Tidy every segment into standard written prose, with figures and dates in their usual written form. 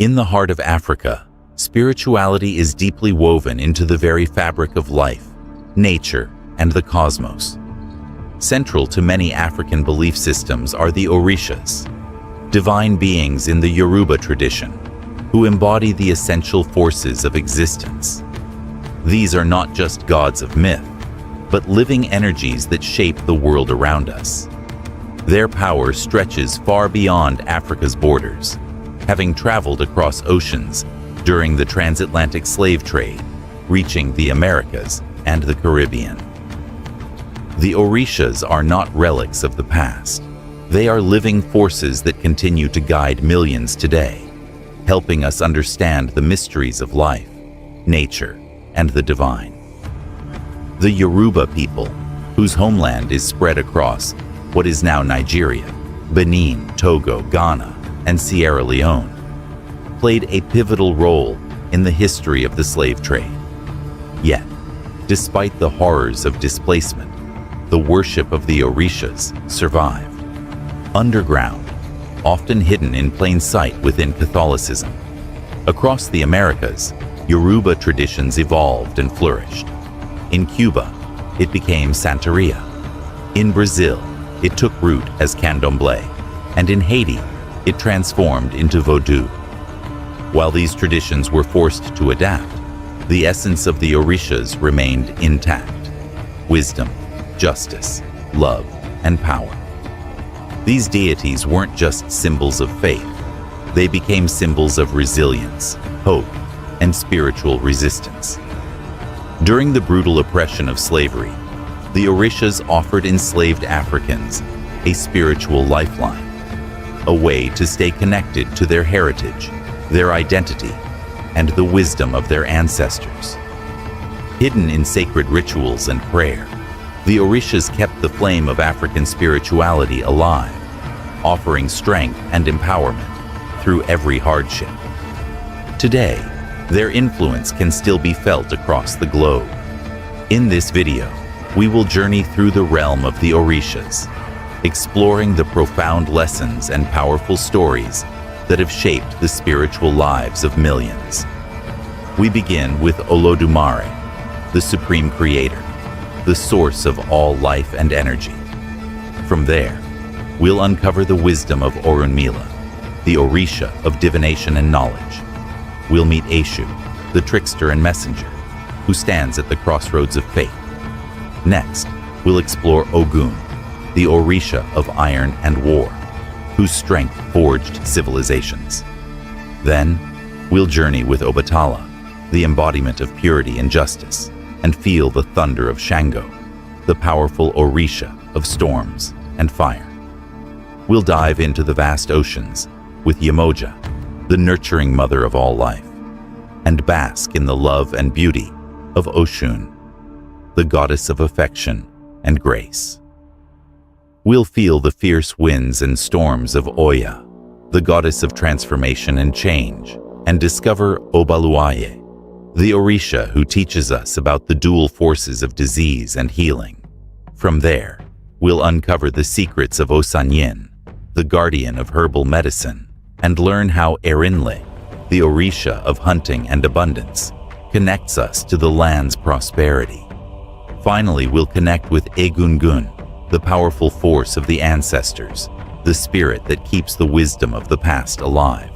In the heart of Africa, spirituality is deeply woven into the very fabric of life, nature, and the cosmos. Central to many African belief systems are the Orishas, divine beings in the Yoruba tradition, who embody the essential forces of existence. These are not just gods of myth, but living energies that shape the world around us. Their power stretches far beyond Africa's borders, having traveled across oceans during the transatlantic slave trade, reaching the Americas and the Caribbean. The Orishas are not relics of the past. They are living forces that continue to guide millions today, helping us understand the mysteries of life, nature, and the divine. The Yoruba people, whose homeland is spread across what is now Nigeria, Benin, Togo, Ghana, and Sierra Leone, played a pivotal role in the history of the slave trade. Yet, despite the horrors of displacement, the worship of the Orishas survived. Underground, often hidden in plain sight within Catholicism. Across the Americas, Yoruba traditions evolved and flourished. In Cuba, it became Santeria. In Brazil, it took root as candomblé, and in Haiti, it transformed into voodoo. While these traditions were forced to adapt, the essence of the Orishas remained intact: wisdom, justice, love, and power. These deities weren't just symbols of faith. They became symbols of resilience, hope, and spiritual resistance. During the brutal oppression of slavery, the Orishas offered enslaved Africans a spiritual lifeline, a way to stay connected to their heritage, their identity, and the wisdom of their ancestors. Hidden in sacred rituals and prayer, the Orishas kept the flame of African spirituality alive, offering strength and empowerment through every hardship. Today, their influence can still be felt across the globe. In this video, we will journey through the realm of the Orishas, exploring the profound lessons and powerful stories that have shaped the spiritual lives of millions. We begin with Olodumare, the Supreme Creator, the source of all life and energy. From there, we'll uncover the wisdom of Orunmila, the Orisha of divination and knowledge. We'll meet Eshu, the trickster and messenger, who stands at the crossroads of fate. Next, we'll explore Ogun, the Orisha of iron and war, whose strength forged civilizations. Then, we'll journey with Obatala, the embodiment of purity and justice, and feel the thunder of Shango, the powerful Orisha of storms and fire. We'll dive into the vast oceans with Yemoja, the nurturing mother of all life, and bask in the love and beauty of Oshun, the goddess of affection and grace. We'll feel the fierce winds and storms of Oya, the goddess of transformation and change, and discover Obaluaye, the Orisha who teaches us about the dual forces of disease and healing. From there, we'll uncover the secrets of Osanyin, the guardian of herbal medicine, and learn how Erinle, the Orisha of hunting and abundance, connects us to the land's prosperity. Finally, we'll connect with Egungun, the powerful force of the ancestors, the spirit that keeps the wisdom of the past alive.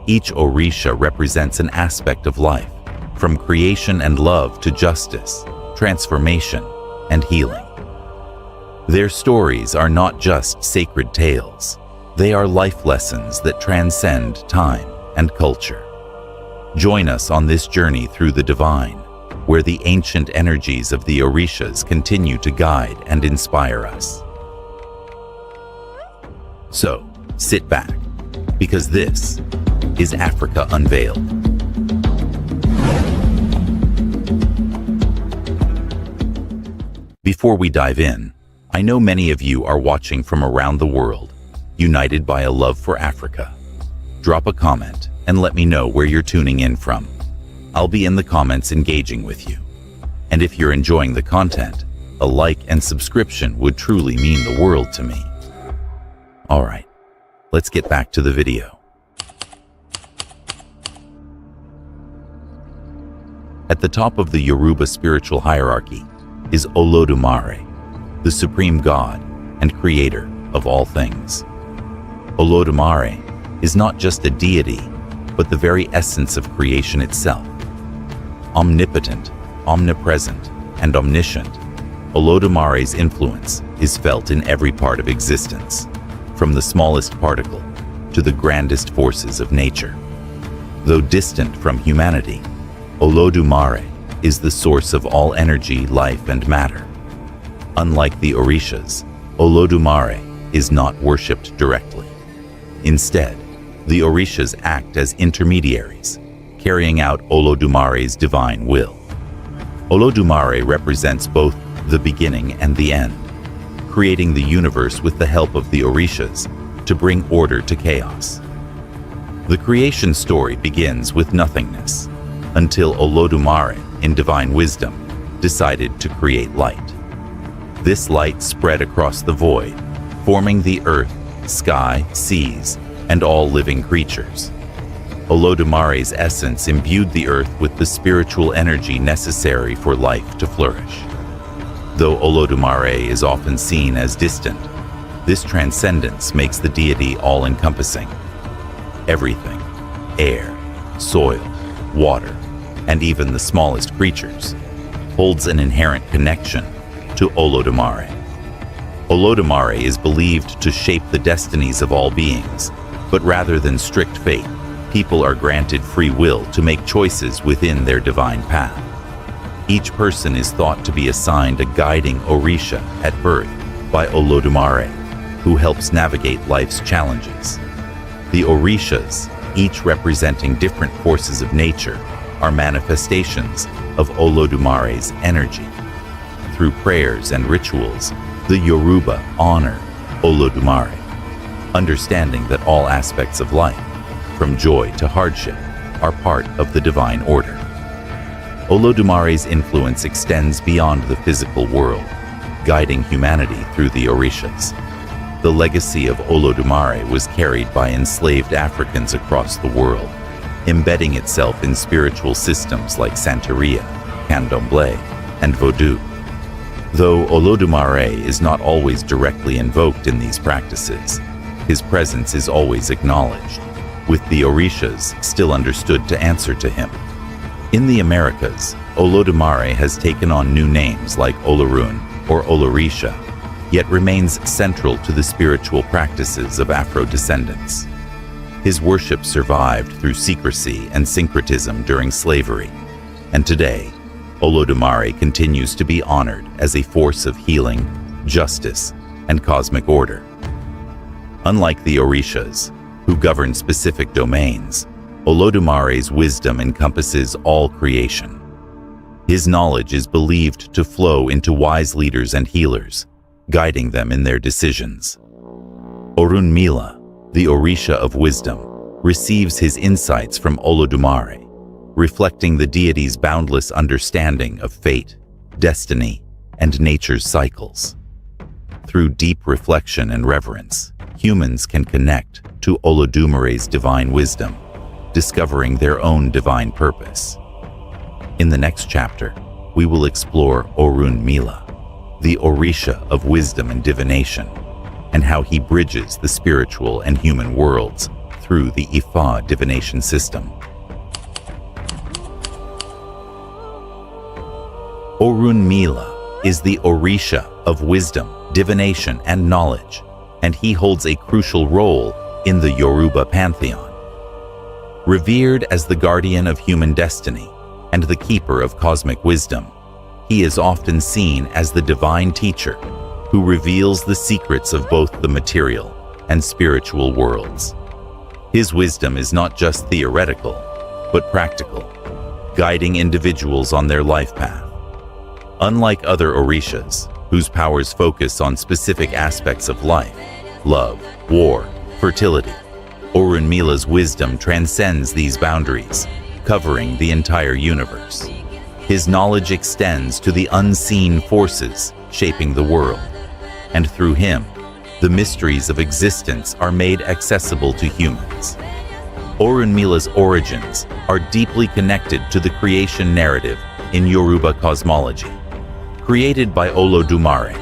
Each Orisha represents an aspect of life, from creation and love to justice, transformation, and healing. Their stories are not just sacred tales. They are life lessons that transcend time and culture. Join us on this journey through the divine, where the ancient energies of the Orishas continue to guide and inspire us. So, sit back, because this is Africa Unveiled. Before we dive in, I know many of you are watching from around the world, united by a love for Africa. Drop a comment and let me know where you're tuning in from. I'll be in the comments engaging with you. And if you're enjoying the content, a like and subscription would truly mean the world to me. All right, let's get back to the video. At the top of the Yoruba spiritual hierarchy is Olodumare, the supreme god and creator of all things. Olodumare is not just a deity, but the very essence of creation itself. Omnipotent, omnipresent, and omniscient, Olodumare's influence is felt in every part of existence, from the smallest particle to the grandest forces of nature. Though distant from humanity, Olodumare is the source of all energy, life, and matter. Unlike the Orishas, Olodumare is not worshipped directly. Instead, the Orishas act as intermediaries, carrying out Olodumare's divine will. Olodumare represents both the beginning and the end, creating the universe with the help of the Orishas to bring order to chaos. The creation story begins with nothingness, until Olodumare, in divine wisdom, decided to create light. This light spread across the void, forming the earth, sky, seas, and all living creatures. Olodumare's essence imbued the earth with the spiritual energy necessary for life to flourish. Though Olodumare is often seen as distant, this transcendence makes the deity all-encompassing. Everything, air, soil, water, and even the smallest creatures, holds an inherent connection to Olodumare. Olodumare is believed to shape the destinies of all beings, but rather than strict fate, people are granted free will to make choices within their divine path. Each person is thought to be assigned a guiding Orisha at birth by Olodumare, who helps navigate life's challenges. The Orishas, each representing different forces of nature, are manifestations of Olodumare's energy. Through prayers and rituals, the Yoruba honor Olodumare, understanding that all aspects of life, from joy to hardship, are part of the divine order. Olodumare's influence extends beyond the physical world, guiding humanity through the Orishas. The legacy of Olodumare was carried by enslaved Africans across the world, embedding itself in spiritual systems like Santeria, Candomblé, and Vodou. Though Olodumare is not always directly invoked in these practices, his presence is always acknowledged, with the Orishas still understood to answer to him. In the Americas, Olodumare has taken on new names like Olorun or Olorisha, yet remains central to the spiritual practices of Afro descendants. His worship survived through secrecy and syncretism during slavery, and today, Olodumare continues to be honored as a force of healing, justice, and cosmic order. Unlike the Orishas, who govern specific domains, Olodumare's wisdom encompasses all creation. His knowledge is believed to flow into wise leaders and healers, guiding them in their decisions. Orunmila, the Orisha of wisdom, receives his insights from Olodumare, reflecting the deity's boundless understanding of fate, destiny, and nature's cycles. Through deep reflection and reverence, humans can connect to Olodumare's divine wisdom, discovering their own divine purpose. In the next chapter, we will explore Orunmila, the Orisha of wisdom and divination, and how he bridges the spiritual and human worlds through the Ifa divination system. Orunmila is the Orisha of wisdom, divination, and knowledge, and he holds a crucial role in the Yoruba pantheon. Revered as the guardian of human destiny and the keeper of cosmic wisdom, he is often seen as the divine teacher who reveals the secrets of both the material and spiritual worlds. His wisdom is not just theoretical, but practical, guiding individuals on their life path. Unlike other Orishas, whose powers focus on specific aspects of life, love, war, fertility, Orunmila's wisdom transcends these boundaries, covering the entire universe. His knowledge extends to the unseen forces shaping the world, and through him, the mysteries of existence are made accessible to humans. Orunmila's origins are deeply connected to the creation narrative in Yoruba cosmology. Created by Olodumare,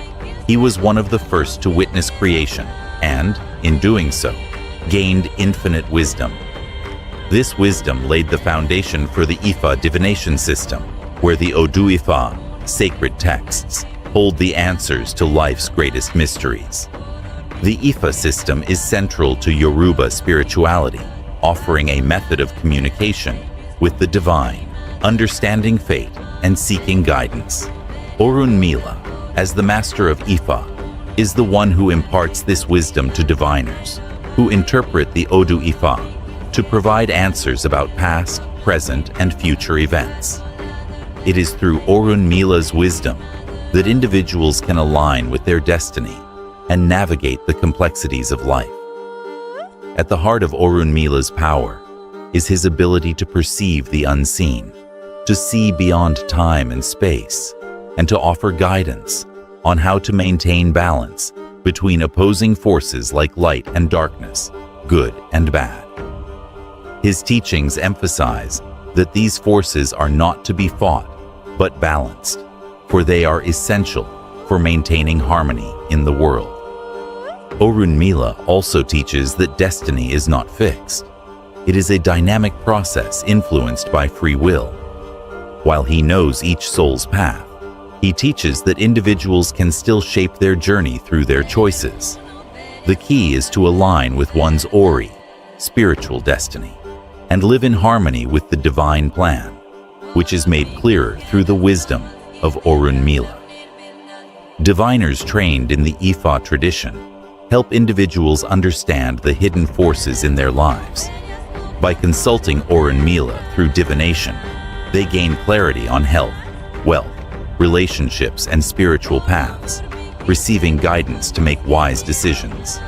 he was one of the first to witness creation and, in doing so, gained infinite wisdom. This wisdom laid the foundation for the Ifa divination system, where the Odu Ifa, sacred texts, hold the answers to life's greatest mysteries. The Ifa system is central to Yoruba spirituality, offering a method of communication with the divine, understanding fate, and seeking guidance. Orunmila, as the master of Ifa, is the one who imparts this wisdom to diviners, who interpret the Odu Ifa to provide answers about past, present, and future events. It is through Orunmila's wisdom that individuals can align with their destiny and navigate the complexities of life. At the heart of Orunmila's power is his ability to perceive the unseen, to see beyond time and space, and to offer guidance on how to maintain balance between opposing forces like light and darkness, good and bad. His teachings emphasize that these forces are not to be fought, but balanced, for they are essential for maintaining harmony in the world. Orunmila also teaches that destiny is not fixed. It is a dynamic process influenced by free will. While he knows each soul's path, he teaches that individuals can still shape their journey through their choices. The key is to align with one's Ori, spiritual destiny, and live in harmony with the divine plan, which is made clearer through the wisdom of Orunmila. Diviners trained in the Ifa tradition help individuals understand the hidden forces in their lives. By consulting Orunmila through divination, they gain clarity on health, wealth, relationships, and spiritual paths, receiving guidance to make wise decisions.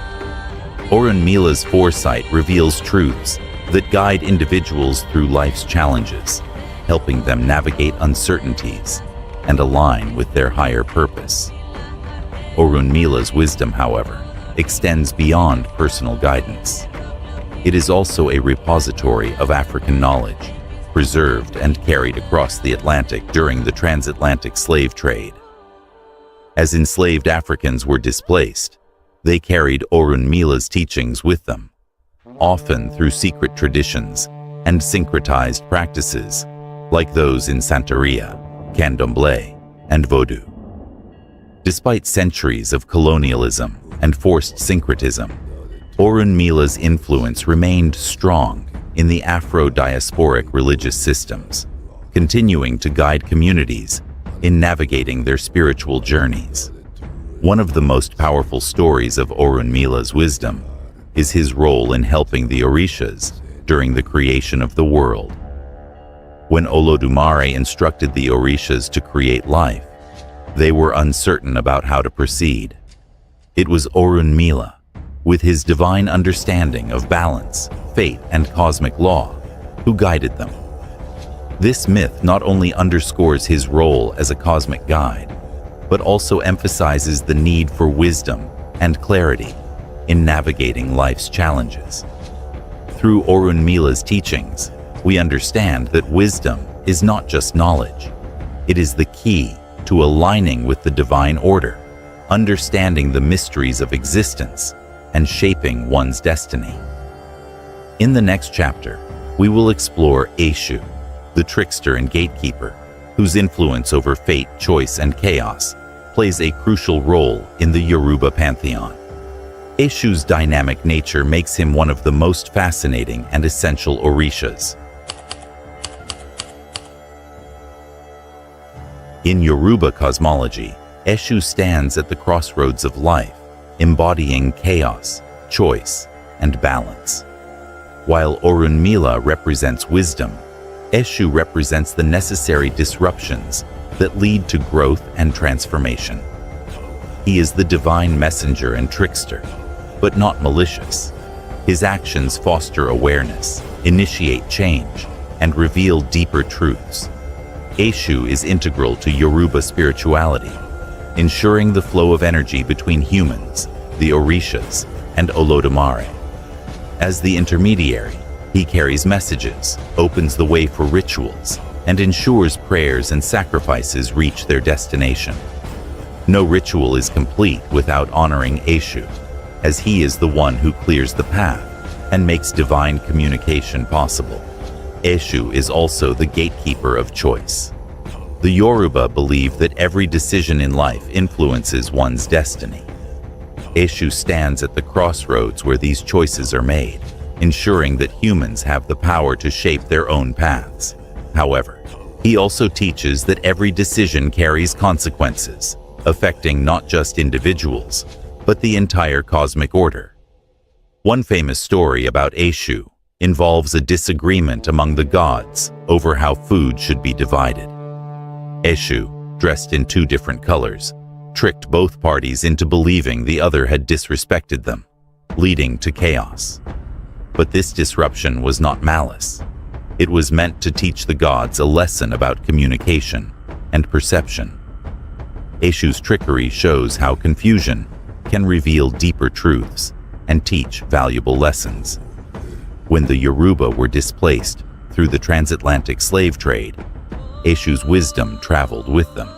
Orunmila's foresight reveals truths that guide individuals through life's challenges, helping them navigate uncertainties and align with their higher purpose. Orunmila's wisdom, however, extends beyond personal guidance. It is also a repository of African knowledge, preserved and carried across the Atlantic during the transatlantic slave trade. As enslaved Africans were displaced, they carried Orunmila's teachings with them, often through secret traditions and syncretized practices, like those in Santeria, Candomblé, and Vodou. Despite centuries of colonialism and forced syncretism, Orunmila's influence remained strong in the Afro-diasporic religious systems, continuing to guide communities in navigating their spiritual journeys. One of the most powerful stories of Orunmila's wisdom is his role in helping the Orishas during the creation of the world. When Olodumare instructed the Orishas to create life, they were uncertain about how to proceed. It was Orunmila, with his divine understanding of balance, fate, and cosmic law, who guided them. This myth not only underscores his role as a cosmic guide, but also emphasizes the need for wisdom and clarity in navigating life's challenges. Through Orunmila's teachings, we understand that wisdom is not just knowledge. It is the key to aligning with the divine order, understanding the mysteries of existence, and shaping one's destiny. In the next chapter, we will explore Eshu, the trickster and gatekeeper, whose influence over fate, choice, and chaos plays a crucial role in the Yoruba pantheon. Eshu's dynamic nature makes him one of the most fascinating and essential Orishas. In Yoruba cosmology, Eshu stands at the crossroads of life, embodying chaos, choice, and balance. While Orunmila represents wisdom, Eshu represents the necessary disruptions that lead to growth and transformation. He is the divine messenger and trickster, but not malicious. His actions foster awareness, initiate change, and reveal deeper truths. Eshu is integral to Yoruba spirituality, ensuring the flow of energy between humans, the Orishas, and Olodumare. As the intermediary, He carries messages, opens the way for rituals, and ensures prayers and sacrifices reach their destination. No ritual is complete without honoring Eshu, as he is the one who clears the path and makes divine communication possible. Eshu is also the gatekeeper of choice. The Yoruba believe that every decision in life influences one's destiny. Eshu stands at the crossroads where these choices are made, ensuring that humans have the power to shape their own paths. However, he also teaches that every decision carries consequences, affecting not just individuals, but the entire cosmic order. One famous story about Eshu involves a disagreement among the gods over how food should be divided. Eshu, dressed in two different colors, tricked both parties into believing the other had disrespected them, leading to chaos. But this disruption was not malice. It was meant to teach the gods a lesson about communication and perception. Eshu's trickery shows how confusion can reveal deeper truths and teach valuable lessons. When the Yoruba were displaced through the transatlantic slave trade, Eshu's wisdom traveled with them.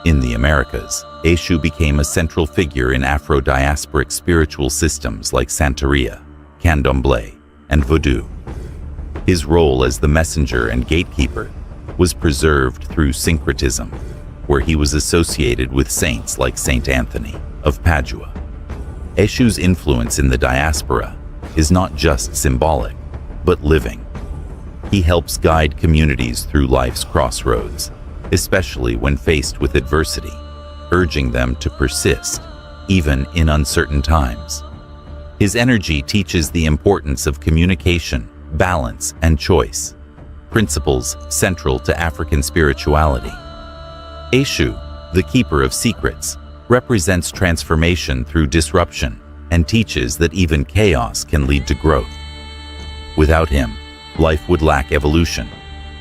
In the Americas, Eshu became a central figure in Afro-diasporic spiritual systems like Santeria, Candomblé, and Vodou. His role as the messenger and gatekeeper was preserved through syncretism, where he was associated with saints like Saint Anthony of Padua. Eshu's influence in the diaspora is not just symbolic, but living. He helps guide communities through life's crossroads, especially when faced with adversity, urging them to persist, even in uncertain times. His energy teaches the importance of communication, balance, and choice, principles central to African spirituality. Eshu, the keeper of secrets, represents transformation through disruption and teaches that even chaos can lead to growth. Without him, life would lack evolution.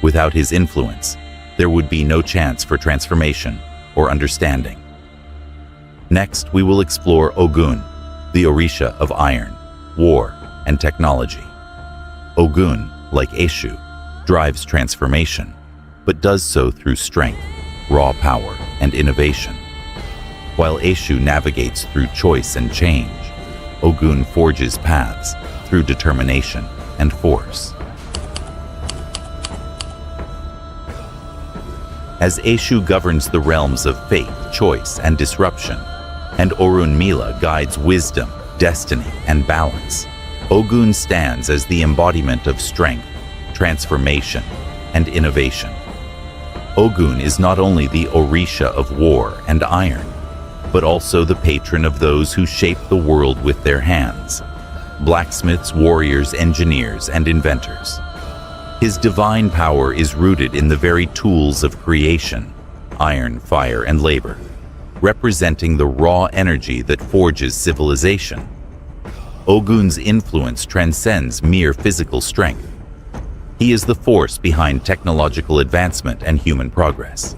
Without his influence, there would be no chance for transformation or understanding. Next, we will explore Ogun, the Orisha of iron, war, and technology. Ogun, like Eshu, drives transformation, but does so through strength, raw power, and innovation. While Eshu navigates through choice and change, Ogun forges paths through determination and force. As Eshu governs the realms of fate, choice, and disruption, and Orunmila guides wisdom, destiny, and balance, Ogun stands as the embodiment of strength, transformation, and innovation. Ogun is not only the Orisha of war and iron, but also the patron of those who shape the world with their hands: blacksmiths, warriors, engineers, and inventors. His divine power is rooted in the very tools of creation: iron, fire, and labor, representing the raw energy that forges civilization. Ogun's influence transcends mere physical strength. He is the force behind technological advancement and human progress.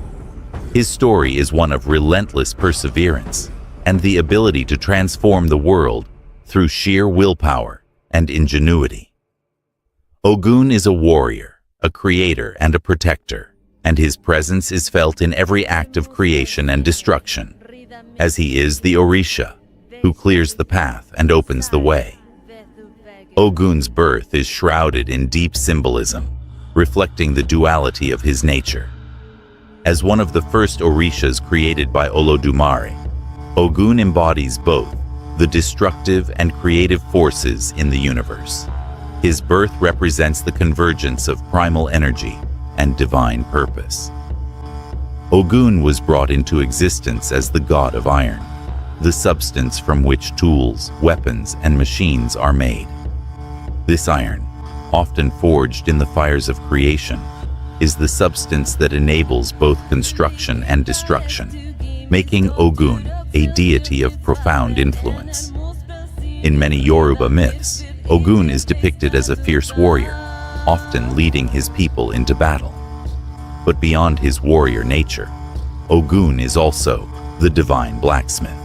His story is one of relentless perseverance and the ability to transform the world through sheer willpower and ingenuity. Ogun is a warrior, a creator, and a protector, and his presence is felt in every act of creation and destruction, as he is the Orisha, who clears the path and opens the way. Ogun's birth is shrouded in deep symbolism, reflecting the duality of his nature. As one of the first Orishas created by Olodumare, Ogun embodies both the destructive and creative forces in the universe. His birth represents the convergence of primal energy and divine purpose. Ogun was brought into existence as the god of iron, the substance from which tools, weapons, and machines are made. This iron, often forged in the fires of creation, is the substance that enables both construction and destruction, making Ogun a deity of profound influence. In many Yoruba myths, Ogun is depicted as a fierce warrior, often leading his people into battle. But beyond his warrior nature, Ogun is also the divine blacksmith,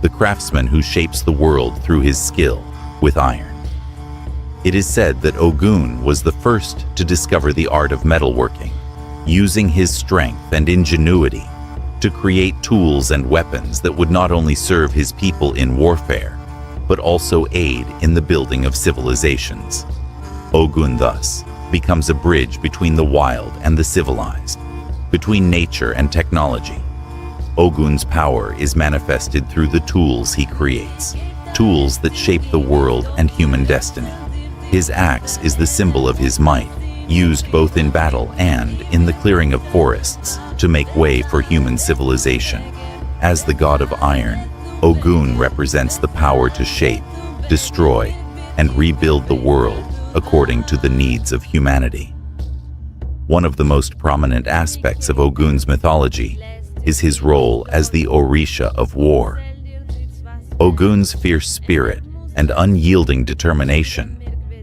the craftsman who shapes the world through his skill with iron. It is said that Ogun was the first to discover the art of metalworking, using his strength and ingenuity to create tools and weapons that would not only serve his people in warfare, but also aid in the building of civilizations. Ogun thus becomes a bridge between the wild and the civilized, between nature and technology. Ogun's power is manifested through the tools he creates, tools that shape the world and human destiny. His axe is the symbol of his might, used both in battle and in the clearing of forests to make way for human civilization. As the god of iron, Ogun represents the power to shape, destroy, and rebuild the world according to the needs of humanity. One of the most prominent aspects of Ogun's mythology is his role as the Orisha of war. Ogun's fierce spirit and unyielding determination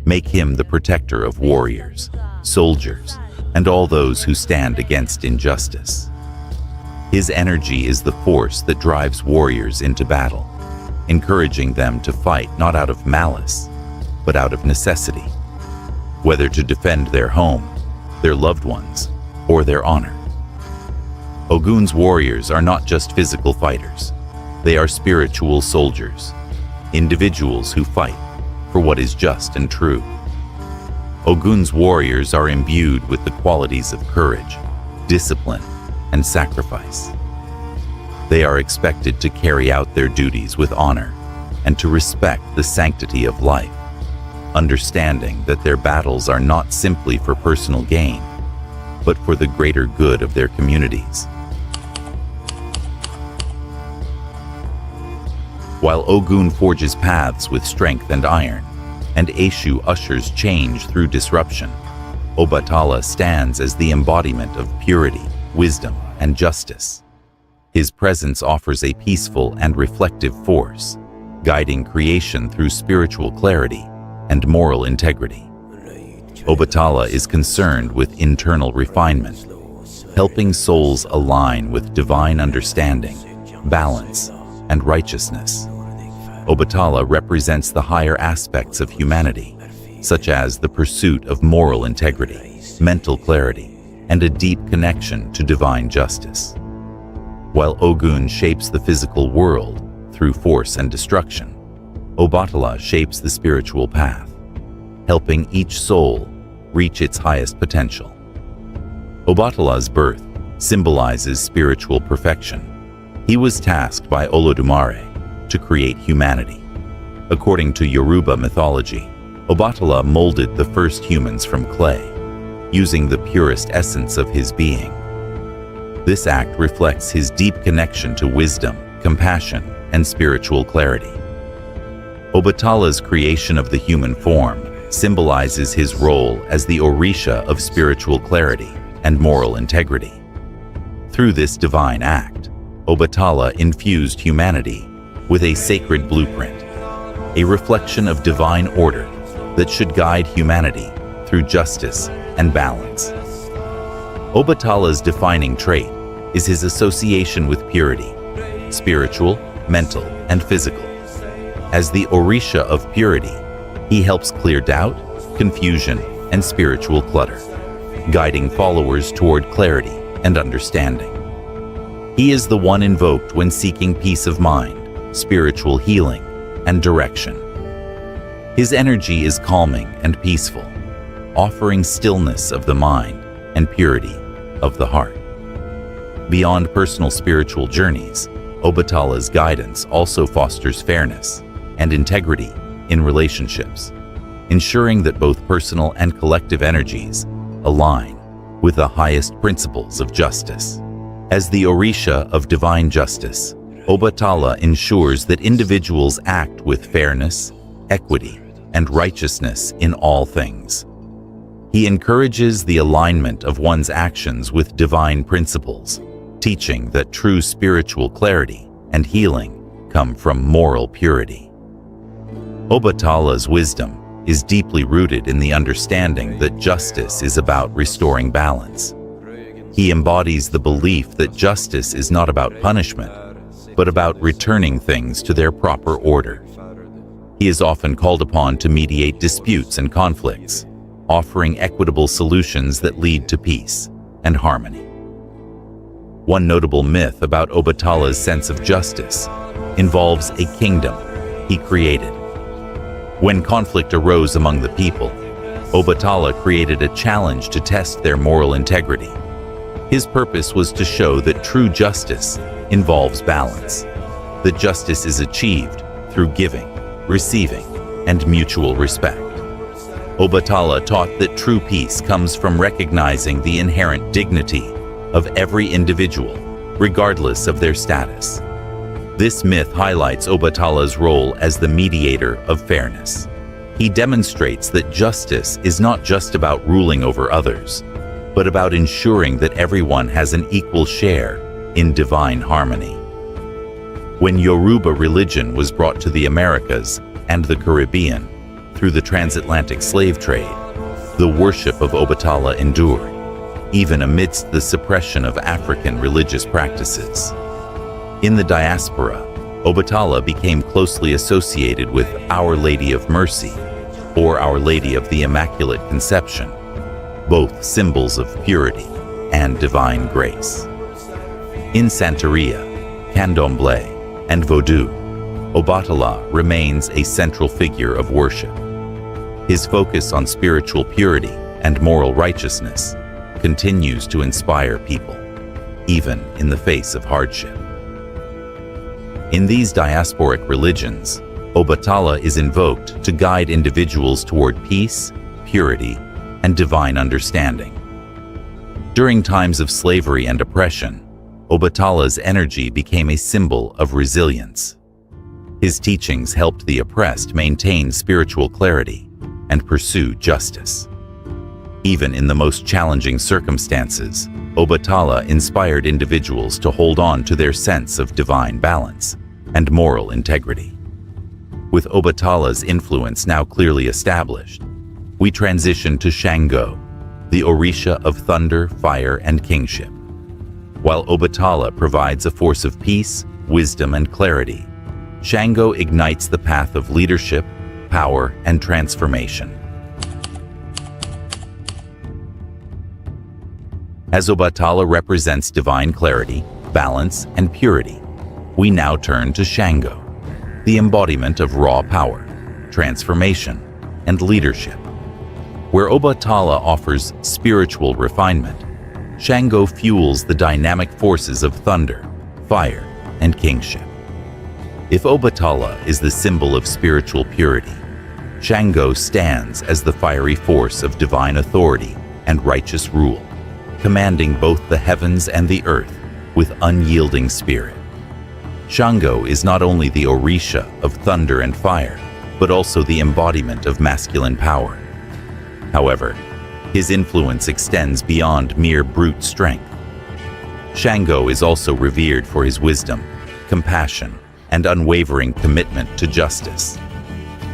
make him the protector of warriors, soldiers, and all those who stand against injustice. His energy is the force that drives warriors into battle, encouraging them to fight not out of malice, but out of necessity, whether to defend their home, their loved ones, or their honor. Ogun's warriors are not just physical fighters. They are spiritual soldiers, individuals who fight for what is just and true. Ogun's warriors are imbued with the qualities of courage, discipline, and sacrifice. They are expected to carry out their duties with honor and to respect the sanctity of life, understanding that their battles are not simply for personal gain, but for the greater good of their communities. While Ogun forges paths with strength and iron, and Eshu ushers change through disruption, Obatala stands as the embodiment of purity, wisdom, and justice. His presence offers a peaceful and reflective force, guiding creation through spiritual clarity and moral integrity. Obatala is concerned with internal refinement, helping souls align with divine understanding, balance, and righteousness. Obatala represents the higher aspects of humanity, such as the pursuit of moral integrity, mental clarity, and a deep connection to divine justice. While Ogun shapes the physical world through force and destruction, Obatala shapes the spiritual path, helping each soul reach its highest potential. Obatala's birth symbolizes spiritual perfection. He was tasked by Olodumare to create humanity. According to Yoruba mythology, Obatala molded the first humans from clay, using the purest essence of his being. This act reflects his deep connection to wisdom, compassion, and spiritual clarity. Obatala's creation of the human form symbolizes his role as the Orisha of spiritual clarity and moral integrity. Through this divine act, Obatala infused humanity with a sacred blueprint, a reflection of divine order that should guide humanity through justice and balance. Obatala's defining trait is his association with purity, spiritual, mental, and physical. As the Orisha of purity, he helps clear doubt, confusion, and spiritual clutter, guiding followers toward clarity and understanding. He is the one invoked when seeking peace of mind, spiritual healing, and direction. His energy is calming and peaceful, offering stillness of the mind and purity of the heart. Beyond personal spiritual journeys, Obatala's guidance also fosters fairness and integrity in relationships, ensuring that both personal and collective energies align with the highest principles of justice. As the Orisha of divine justice, Obatala ensures that individuals act with fairness, equity, and righteousness in all things. He encourages the alignment of one's actions with divine principles, teaching that true spiritual clarity and healing come from moral purity. Obatala's wisdom is deeply rooted in the understanding that justice is about restoring balance. He embodies the belief that justice is not about punishment, but about returning things to their proper order. He is often called upon to mediate disputes and conflicts, offering equitable solutions that lead to peace and harmony. One notable myth about Obatala's sense of justice involves a kingdom he created. When conflict arose among the people, Obatala created a challenge to test their moral integrity. His purpose was to show that true justice involves balance, that justice is achieved through giving, receiving, and mutual respect. Obatala taught that true peace comes from recognizing the inherent dignity of every individual, regardless of their status. This myth highlights Obatala's role as the mediator of fairness. He demonstrates that justice is not just about ruling over others, but about ensuring that everyone has an equal share in divine harmony. When Yoruba religion was brought to the Americas and the Caribbean through the transatlantic slave trade, the worship of Obatala endured, even amidst the suppression of African religious practices. In the diaspora, Obatala became closely associated with Our Lady of Mercy or Our Lady of the Immaculate Conception, both symbols of purity and divine grace. In Santeria, Candomblé, and Vodou, Obatala remains a central figure of worship. His focus on spiritual purity and moral righteousness continues to inspire people, even in the face of hardship. In these diasporic religions, Obatala is invoked to guide individuals toward peace, purity, and divine understanding. During times of slavery and oppression, Obatala's energy became a symbol of resilience. His teachings helped the oppressed maintain spiritual clarity and pursue justice. Even in the most challenging circumstances, Obatala inspired individuals to hold on to their sense of divine balance and moral integrity. With Obatala's influence now clearly established, we transition to Shango, the Orisha of thunder, fire, and kingship. While Obatala provides a force of peace, wisdom, and clarity, Shango ignites the path of leadership, power, and transformation. As Obatala represents divine clarity, balance, and purity, we now turn to Shango, the embodiment of raw power, transformation, and leadership. Where Obatala offers spiritual refinement, Shango fuels the dynamic forces of thunder, fire, and kingship. If Obatala is the symbol of spiritual purity, Shango stands as the fiery force of divine authority and righteous rule, commanding both the heavens and the earth with unyielding spirit. Shango is not only the Orisha of thunder and fire, but also the embodiment of masculine power. However, his influence extends beyond mere brute strength. Shango is also revered for his wisdom, compassion, and unwavering commitment to justice.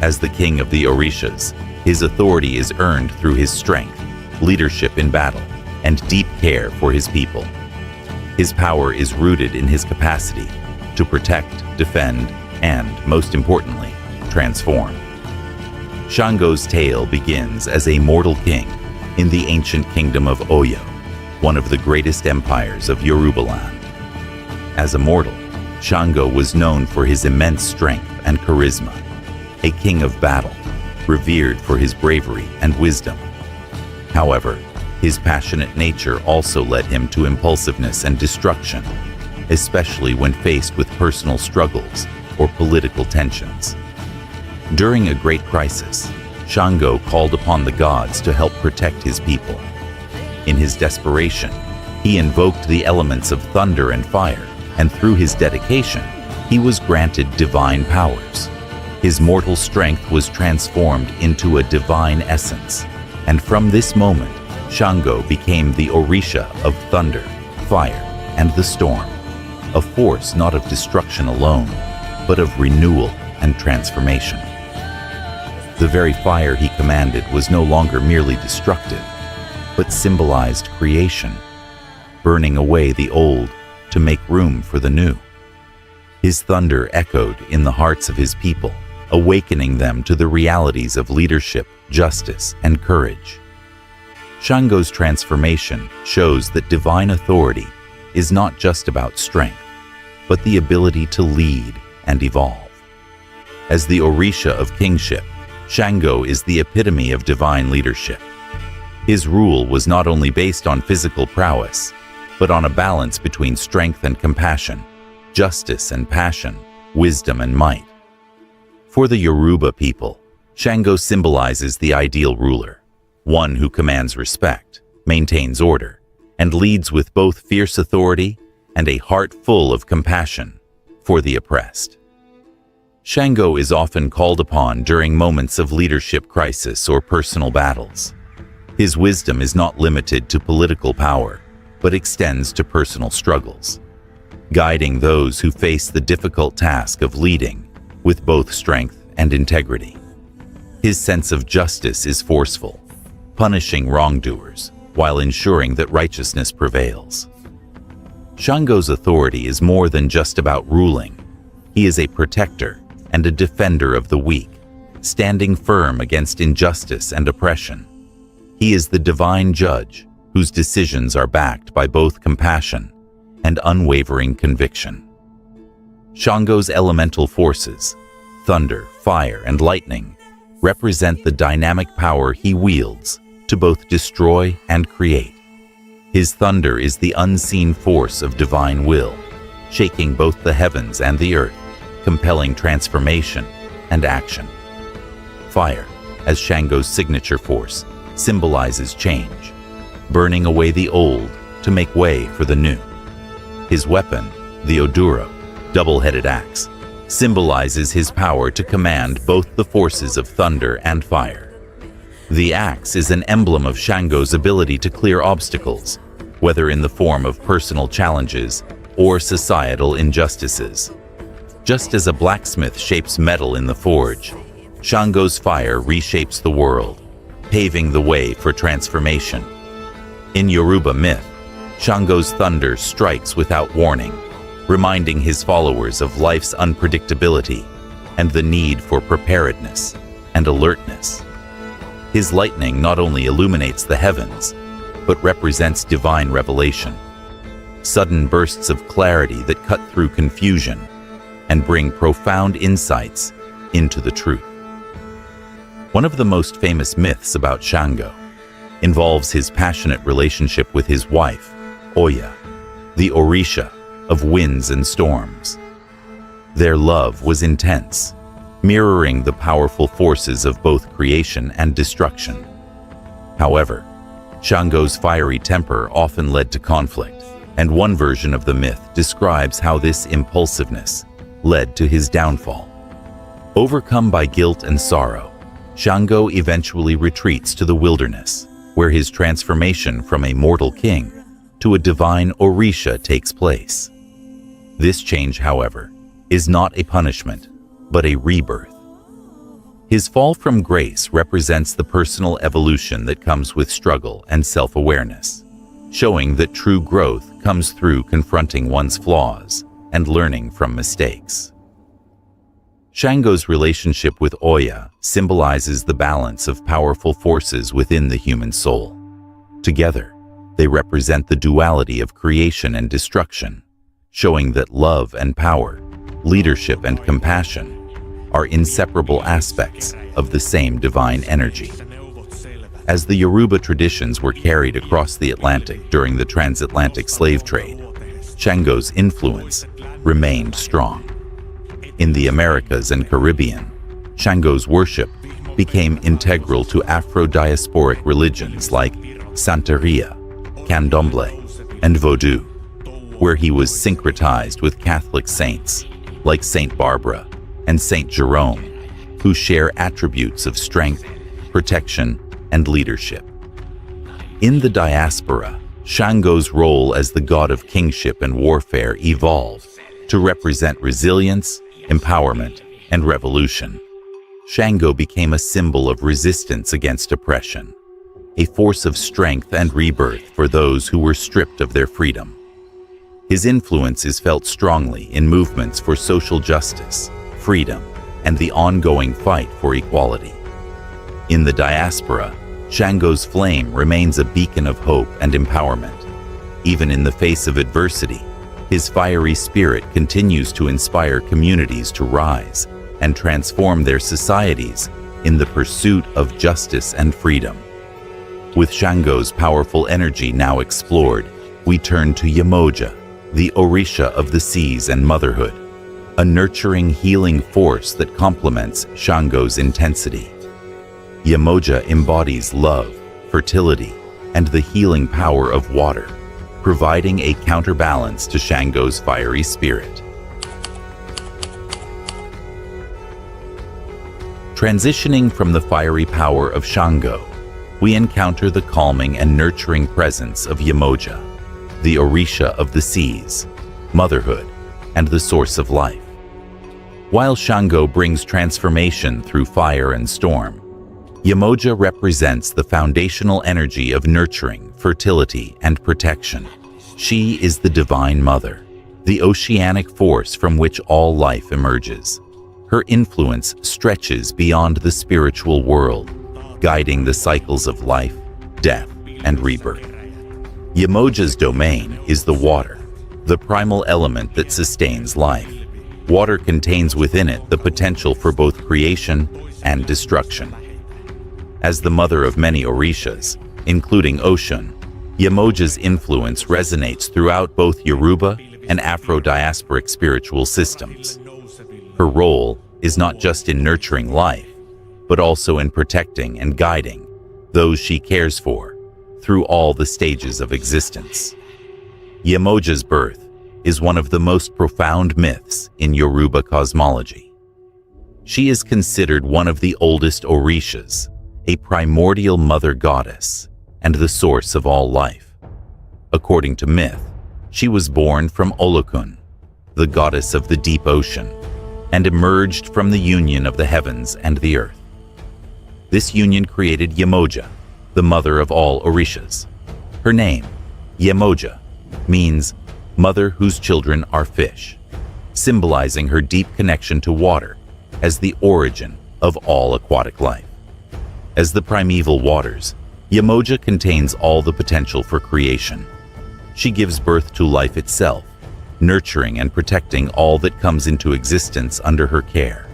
As the king of the Orishas, his authority is earned through his strength, leadership in battle, and deep care for his people. His power is rooted in his capacity to protect, defend, and, most importantly, transform. Shango's tale begins as a mortal king in the ancient kingdom of Oyo, one of the greatest empires of Yoruba land. As a mortal, Shango was known for his immense strength and charisma, a king of battle, revered for his bravery and wisdom. However, his passionate nature also led him to impulsiveness and destruction, especially when faced with personal struggles or political tensions. During a great crisis, Shango called upon the gods to help protect his people. In his desperation, he invoked the elements of thunder and fire, and through his dedication, he was granted divine powers. His mortal strength was transformed into a divine essence, and from this moment, Shango became the Orisha of thunder, fire, and the storm, a force not of destruction alone, but of renewal and transformation. The very fire he commanded was no longer merely destructive, but symbolized creation, burning away the old to make room for the new. His thunder echoed in the hearts of his people, awakening them to the realities of leadership, justice, and courage. Shango's transformation shows that divine authority is not just about strength, but the ability to lead and evolve. As the Orisha of kingship, Shango is the epitome of divine leadership. His rule was not only based on physical prowess, but on a balance between strength and compassion, justice and passion, wisdom and might. For the Yoruba people, Shango symbolizes the ideal ruler, one who commands respect, maintains order, and leads with both fierce authority and a heart full of compassion for the oppressed. Shango is often called upon during moments of leadership crisis or personal battles. His wisdom is not limited to political power, but extends to personal struggles, guiding those who face the difficult task of leading with both strength and integrity. His sense of justice is forceful, punishing wrongdoers while ensuring that righteousness prevails. Shango's authority is more than just about ruling. He is a protector and a defender of the weak, standing firm against injustice and oppression. He is the divine judge whose decisions are backed by both compassion and unwavering conviction. Shango's elemental forces, thunder, fire, and lightning, represent the dynamic power he wields to both destroy and create. His thunder is the unseen force of divine will, shaking both the heavens and the earth, compelling transformation and action. Fire, as Shango's signature force, symbolizes change, burning away the old to make way for the new. His weapon, the Oduro, double-headed axe, symbolizes his power to command both the forces of thunder and fire. The axe is an emblem of Shango's ability to clear obstacles, whether in the form of personal challenges or societal injustices. Just as a blacksmith shapes metal in the forge, Shango's fire reshapes the world, paving the way for transformation. In Yoruba myth, Shango's thunder strikes without warning, reminding his followers of life's unpredictability and the need for preparedness and alertness. His lightning not only illuminates the heavens, but represents divine revelation, sudden bursts of clarity that cut through confusion and bring profound insights into the truth. One of the most famous myths about Shango involves his passionate relationship with his wife, Oya, the Orisha of winds and storms. Their love was intense, mirroring the powerful forces of both creation and destruction. However, Shango's fiery temper often led to conflict, and one version of the myth describes how this impulsiveness led to his downfall. Overcome by guilt and sorrow, Shango eventually retreats to the wilderness, where his transformation from a mortal king to a divine Orisha takes place. This change, however, is not a punishment, but a rebirth. His fall from grace represents the personal evolution that comes with struggle and self-awareness, showing that true growth comes through confronting one's flaws and learning from mistakes. Shango's relationship with Oya symbolizes the balance of powerful forces within the human soul. Together, they represent the duality of creation and destruction, showing that love and power, leadership and compassion, are inseparable aspects of the same divine energy. As the Yoruba traditions were carried across the Atlantic during the transatlantic slave trade, Shango's influence remained strong. In the Americas and Caribbean, Shango's worship became integral to Afro-diasporic religions like Santeria, Candomblé, and Vodou, where he was syncretized with Catholic saints like Saint Barbara and Saint Jerome, who share attributes of strength, protection, and leadership. In the diaspora, Shango's role as the god of kingship and warfare evolved to represent resilience, empowerment, and revolution. Shango became a symbol of resistance against oppression, a force of strength and rebirth for those who were stripped of their freedom. His influence is felt strongly in movements for social justice, freedom, and the ongoing fight for equality. In the diaspora, Shango's flame remains a beacon of hope and empowerment. Even in the face of adversity, his fiery spirit continues to inspire communities to rise and transform their societies in the pursuit of justice and freedom. With Shango's powerful energy now explored, we turn to Yemoja, the Orisha of the seas and motherhood, a nurturing, healing force that complements Shango's intensity. Yemoja embodies love, fertility, and the healing power of water, providing a counterbalance to Shango's fiery spirit. Transitioning from the fiery power of Shango, we encounter the calming and nurturing presence of Yemoja, the Orisha of the seas, motherhood, and the source of life. While Shango brings transformation through fire and storm, Yemoja represents the foundational energy of nurturing, fertility, and protection. She is the divine mother, the oceanic force from which all life emerges. Her influence stretches beyond the spiritual world, guiding the cycles of life, death, and rebirth. Yemoja's domain is the water, the primal element that sustains life. Water contains within it the potential for both creation and destruction. As the mother of many Orishas, including Oshun, Yemoja's influence resonates throughout both Yoruba and Afro-diasporic spiritual systems. Her role is not just in nurturing life, but also in protecting and guiding those she cares for through all the stages of existence. Yemoja's birth is one of the most profound myths in Yoruba cosmology. She is considered one of the oldest Orishas, a primordial mother goddess, and the source of all life. According to myth, she was born from Olokun, the goddess of the deep ocean, and emerged from the union of the heavens and the earth. This union created Yemoja, the mother of all Orishas. Her name, Yemoja, means mother whose children are fish, symbolizing her deep connection to water as the origin of all aquatic life. As the primeval waters, Yemoja contains all the potential for creation. She gives birth to life itself, nurturing and protecting all that comes into existence under her care.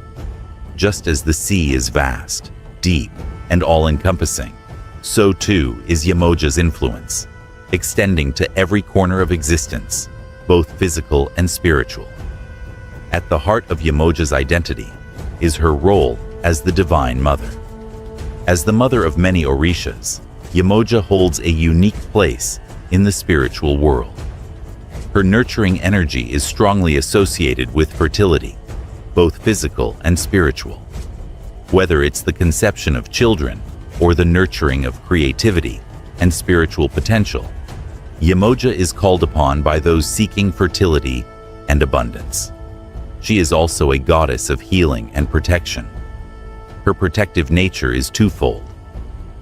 Just as the sea is vast, deep, and all-encompassing, so too is Yemoja's influence, extending to every corner of existence, both physical and spiritual. At the heart of Yemoja's identity is her role as the Divine Mother. As the mother of many Orishas, Yemoja holds a unique place in the spiritual world. Her nurturing energy is strongly associated with fertility, both physical and spiritual. Whether it's the conception of children or the nurturing of creativity and spiritual potential, Yemoja is called upon by those seeking fertility and abundance. She is also a goddess of healing and protection. Her protective nature is twofold.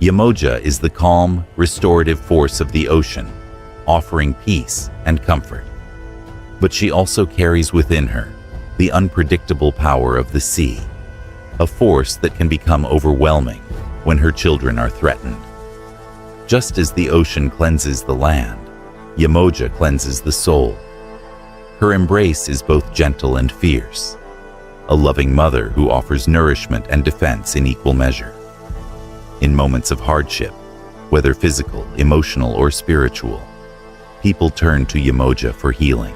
Yemoja is the calm, restorative force of the ocean, offering peace and comfort. But she also carries within her the unpredictable power of the sea, a force that can become overwhelming when her children are threatened. Just as the ocean cleanses the land, Yemoja cleanses the soul. Her embrace is both gentle and fierce, a loving mother who offers nourishment and defense in equal measure. In moments of hardship, whether physical, emotional, or spiritual, people turn to Yemoja for healing.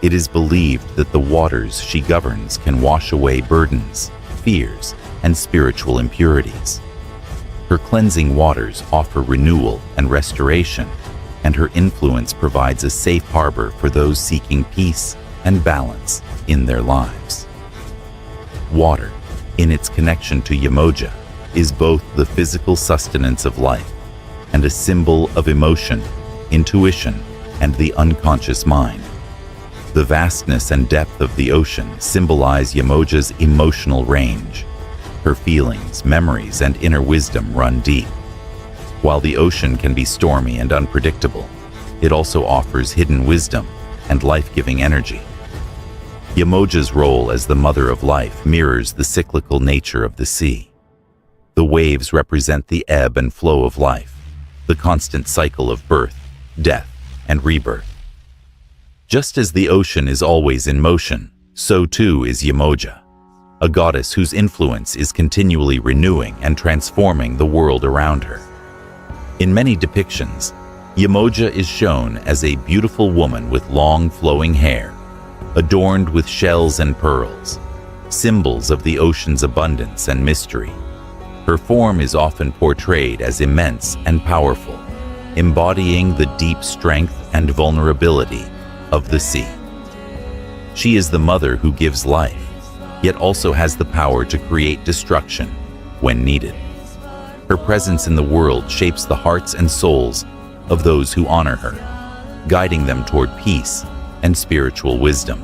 It is believed that the waters she governs can wash away burdens, fears, and spiritual impurities. Her cleansing waters offer renewal and restoration, and her influence provides a safe harbor for those seeking peace and balance in their lives. Water, in its connection to Yemoja, is both the physical sustenance of life and a symbol of emotion, intuition, and the unconscious mind. The vastness and depth of the ocean symbolize Yemoja's emotional range. Her feelings, memories, and inner wisdom run deep. While the ocean can be stormy and unpredictable, it also offers hidden wisdom and life-giving energy. Yemoja's role as the mother of life mirrors the cyclical nature of the sea. The waves represent the ebb and flow of life, the constant cycle of birth, death, and rebirth. Just as the ocean is always in motion, so too is Yemoja, a goddess whose influence is continually renewing and transforming the world around her. In many depictions, Yemoja is shown as a beautiful woman with long flowing hair, adorned with shells and pearls, symbols of the ocean's abundance and mystery. Her form is often portrayed as immense and powerful, embodying the deep strength and vulnerability of the sea. She is the mother who gives life, yet also has the power to create destruction when needed. Her presence in the world shapes the hearts and souls of those who honor her, guiding them toward peace and spiritual wisdom.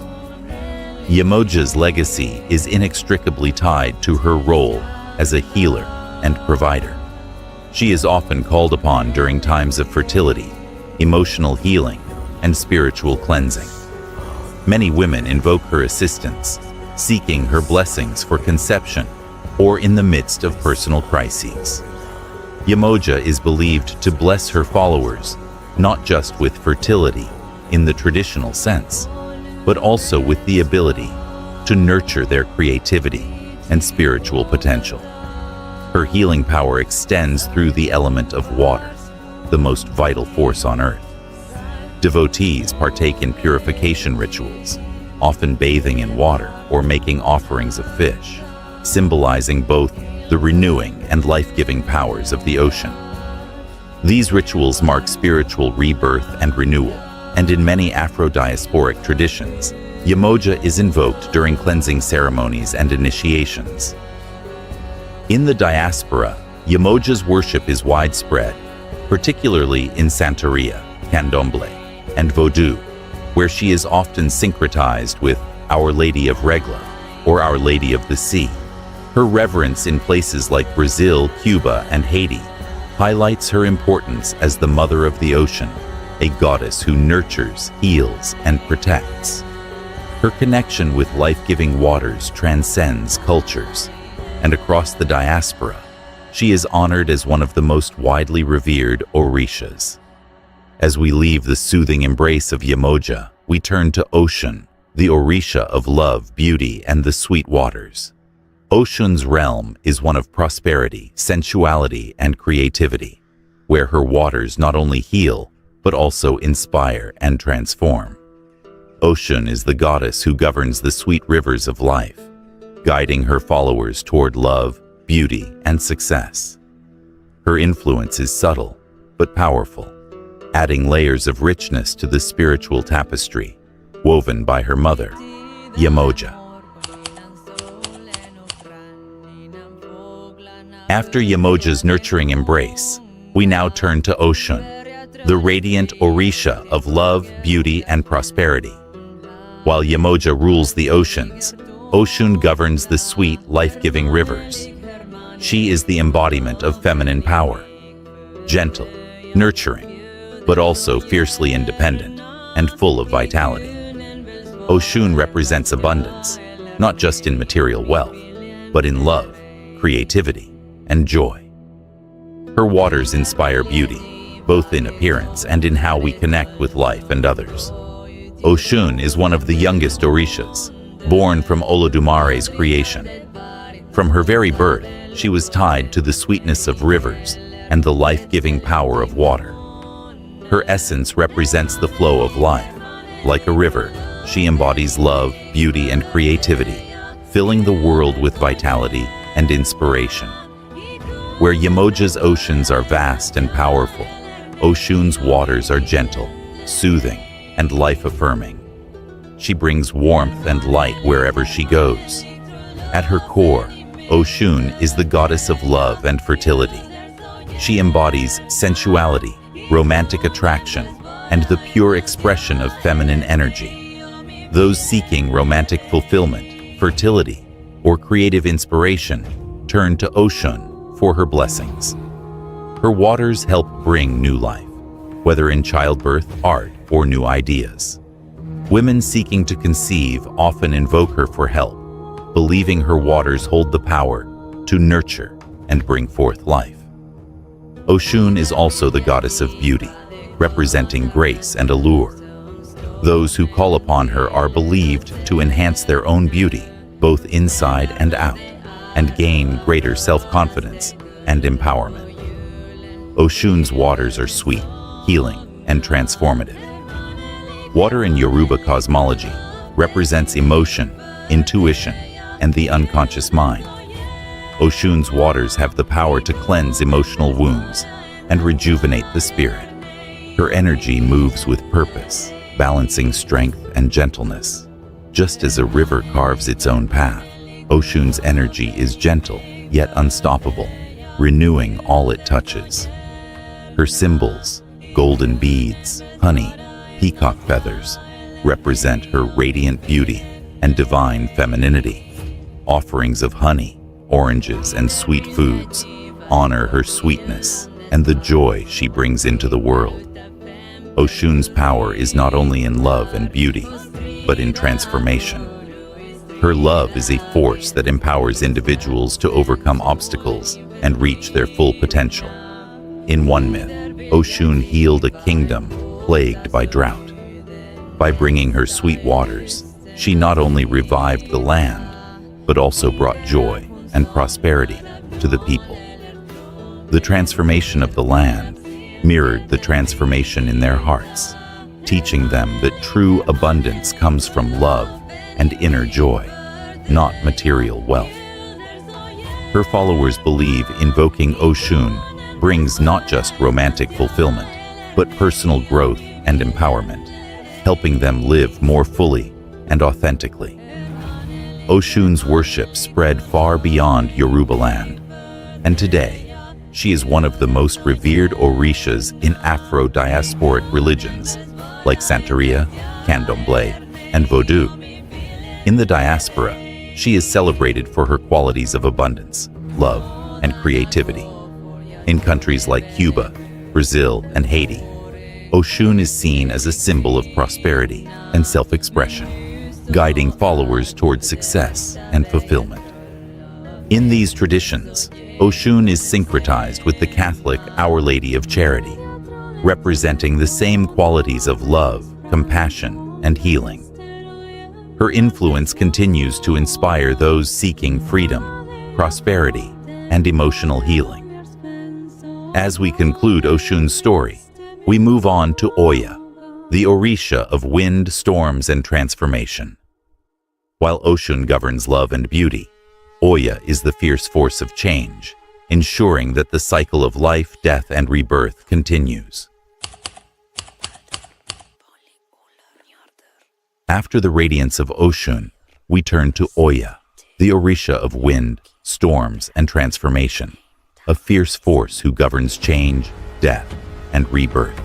Yemoja's legacy is inextricably tied to her role as a healer and provider. She is often called upon during times of fertility, emotional healing, and spiritual cleansing. Many women invoke her assistance, seeking her blessings for conception or in the midst of personal crises. Yemoja is believed to bless her followers not just with fertility in the traditional sense, but also with the ability to nurture their creativity and spiritual potential. Her healing power extends through the element of water, the most vital force on earth. Devotees partake in purification rituals, often bathing in water or making offerings of fish, symbolizing both the renewing and life-giving powers of the ocean. These rituals mark spiritual rebirth and renewal, and in many Afro-diasporic traditions, Yemoja is invoked during cleansing ceremonies and initiations. In the diaspora, Yemoja's worship is widespread, particularly in Santeria, Candomblé, and Vodou, where she is often syncretized with Our Lady of Regla or Our Lady of the Sea. Her reverence in places like Brazil, Cuba, and Haiti highlights her importance as the mother of the ocean, a goddess who nurtures, heals, and protects. Her connection with life-giving waters transcends cultures, and across the diaspora, she is honored as one of the most widely revered Orishas. As we leave the soothing embrace of Yemoja, we turn to Oshun, the Orisha of love, beauty, and the sweet waters. Oshun's realm is one of prosperity, sensuality, and creativity, where her waters not only heal, but also inspire and transform. Oshun is the goddess who governs the sweet rivers of life, guiding her followers toward love, beauty, and success. Her influence is subtle, but powerful, adding layers of richness to the spiritual tapestry woven by her mother, Yemoja. After Yemoja's nurturing embrace, we now turn to Oshun, the radiant Orisha of love, beauty, and prosperity. While Yemoja rules the oceans, Oshun governs the sweet, life-giving rivers. She is the embodiment of feminine power, gentle, nurturing, but also fiercely independent and full of vitality. Oshun represents abundance, not just in material wealth, but in love, creativity, and joy. Her waters inspire beauty, both in appearance and in how we connect with life and others. Oshun is one of the youngest Orishas, born from Olodumare's creation. From her very birth, she was tied to the sweetness of rivers and the life-giving power of water. Her essence represents the flow of life. Like a river, she embodies love, beauty, and creativity, filling the world with vitality and inspiration. Where Yemoja's oceans are vast and powerful, Oshun's waters are gentle, soothing, and life-affirming. She brings warmth and light wherever she goes. At her core, Oshun is the goddess of love and fertility. She embodies sensuality, romantic attraction, and the pure expression of feminine energy. Those seeking romantic fulfillment, fertility, or creative inspiration turn to Oshun for her blessings. Her waters help bring new life, whether in childbirth, art, or new ideas. Women seeking to conceive often invoke her for help, believing her waters hold the power to nurture and bring forth life. Oshun is also the goddess of beauty, representing grace and allure. Those who call upon her are believed to enhance their own beauty, both inside and out, and gain greater self-confidence and empowerment. Oshun's waters are sweet, healing, and transformative. Water in Yoruba cosmology represents emotion, intuition, and the unconscious mind. Oshun's waters have the power to cleanse emotional wounds and rejuvenate the spirit. Her energy moves with purpose, balancing strength and gentleness. Just as a river carves its own path, Oshun's energy is gentle yet unstoppable, renewing all it touches. Her symbols, golden beads, honey, peacock feathers, represent her radiant beauty and divine femininity. Offerings of honey, oranges, and sweet foods honor her sweetness and the joy she brings into the world. Oshun's power is not only in love and beauty, but in transformation. Her love is a force that empowers individuals to overcome obstacles and reach their full potential. In one myth, Oshun healed a kingdom plagued by drought. By bringing her sweet waters, she not only revived the land, but also brought joy and prosperity to the people. The transformation of the land mirrored the transformation in their hearts, teaching them that true abundance comes from love and inner joy, not material wealth. Her followers believe invoking Oshun brings not just romantic fulfillment, but personal growth and empowerment, helping them live more fully and authentically. Oshun's worship spread far beyond Yoruba land, and today, she is one of the most revered Orishas in Afro-diasporic religions, like Santeria, Candomblé, and Vodou. In the diaspora, she is celebrated for her qualities of abundance, love, and creativity. In countries like Cuba, Brazil, and Haiti, Oshun is seen as a symbol of prosperity and self-expression, guiding followers toward success and fulfillment. In these traditions, Oshun is syncretized with the Catholic Our Lady of Charity, representing the same qualities of love, compassion, and healing. Her influence continues to inspire those seeking freedom, prosperity, and emotional healing. As we conclude Oshun's story, we move on to Oya, the Orisha of wind, storms, and transformation. While Oshun governs love and beauty, Oya is the fierce force of change, ensuring that the cycle of life, death, and rebirth continues. After the radiance of Oshun, we turn to Oya, the Orisha of wind, storms, and transformation, a fierce force who governs change, death, and rebirth.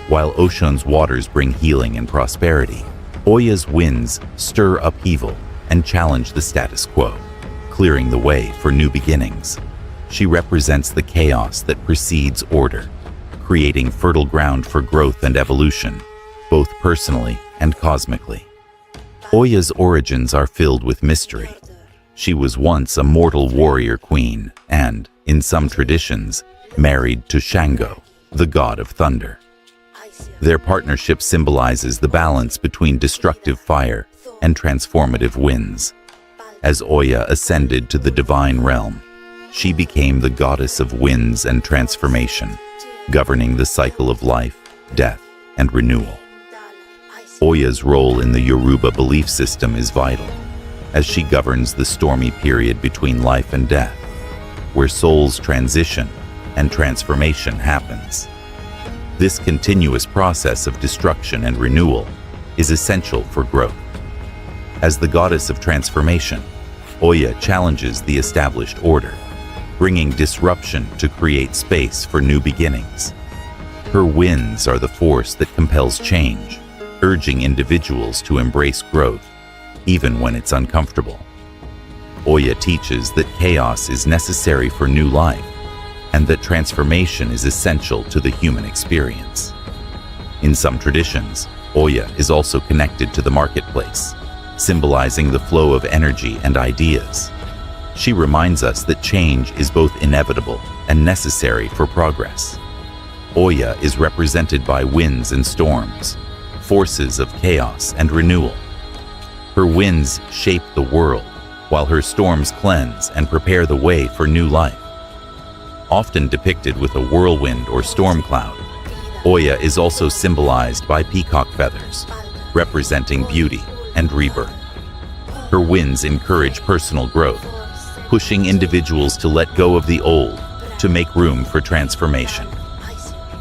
While Oshun's waters bring healing and prosperity, Oya's winds stir upheaval and challenge the status quo, clearing the way for new beginnings. She represents the chaos that precedes order, creating fertile ground for growth and evolution, both personally and cosmically. Oya's origins are filled with mystery. She was once a mortal warrior queen and, in some traditions, married to Shango, the god of thunder. Their partnership symbolizes the balance between destructive fire and transformative winds. As Oya ascended to the divine realm, she became the goddess of winds and transformation, governing the cycle of life, death, and renewal. Oya's role in the Yoruba belief system is vital, as she governs the stormy period between life and death, where souls transition and transformation happens. This continuous process of destruction and renewal is essential for growth. As the goddess of transformation, Oya challenges the established order, bringing disruption to create space for new beginnings. Her winds are the force that compels change, urging individuals to embrace growth, even when it's uncomfortable. Oya teaches that chaos is necessary for new life, and that transformation is essential to the human experience. In some traditions, Oya is also connected to the marketplace, symbolizing the flow of energy and ideas. She reminds us that change is both inevitable and necessary for progress. Oya is represented by winds and storms, forces of chaos and renewal. Her winds shape the world, while her storms cleanse and prepare the way for new life. Often depicted with a whirlwind or storm cloud, Oya is also symbolized by peacock feathers, representing beauty and rebirth. Her winds encourage personal growth, pushing individuals to let go of the old to make room for transformation.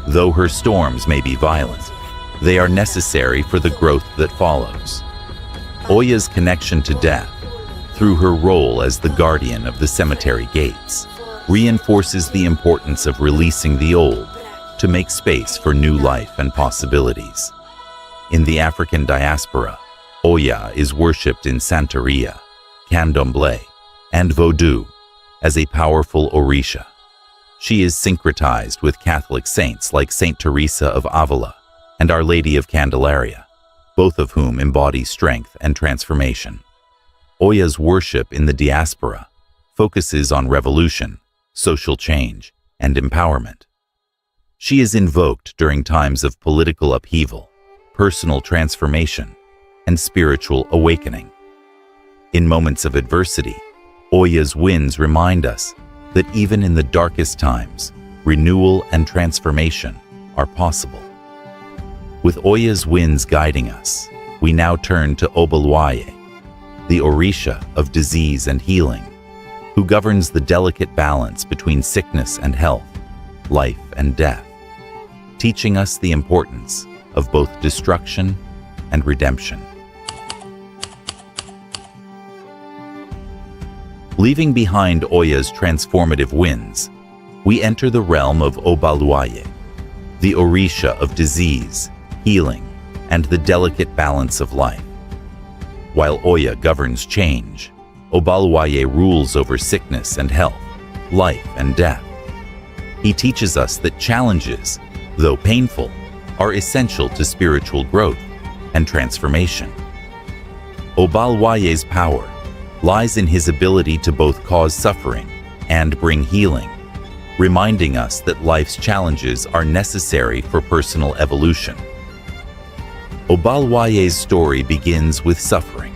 Though her storms may be violent, they are necessary for the growth that follows. Oya's connection to death, through her role as the guardian of the cemetery gates, reinforces the importance of releasing the old to make space for new life and possibilities. In the African diaspora, Oya is worshipped in Santeria, Candomblé, and Vodou as a powerful Orisha. She is syncretized with Catholic saints like Saint Teresa of Avila and Our Lady of Candelaria, both of whom embody strength and transformation. Oya's worship in the diaspora focuses on revolution, social change, and empowerment. She is invoked during times of political upheaval, personal transformation, and spiritual awakening. In moments of adversity, Oya's winds remind us that even in the darkest times, renewal and transformation are possible. With Oya's winds guiding us, we now turn to Obalwaye, the Orisha of disease and healing, who governs the delicate balance between sickness and health, life and death, teaching us the importance of both destruction and redemption. Leaving behind Oya's transformative winds, we enter the realm of Obalwaye, the Orisha of disease, healing, and the delicate balance of life. While Oya governs change, Obalwaye rules over sickness and health, life and death. He teaches us that challenges, though painful, are essential to spiritual growth and transformation. Obalwaye's power lies in his ability to both cause suffering and bring healing, reminding us that life's challenges are necessary for personal evolution. Obalwaye's story begins with suffering.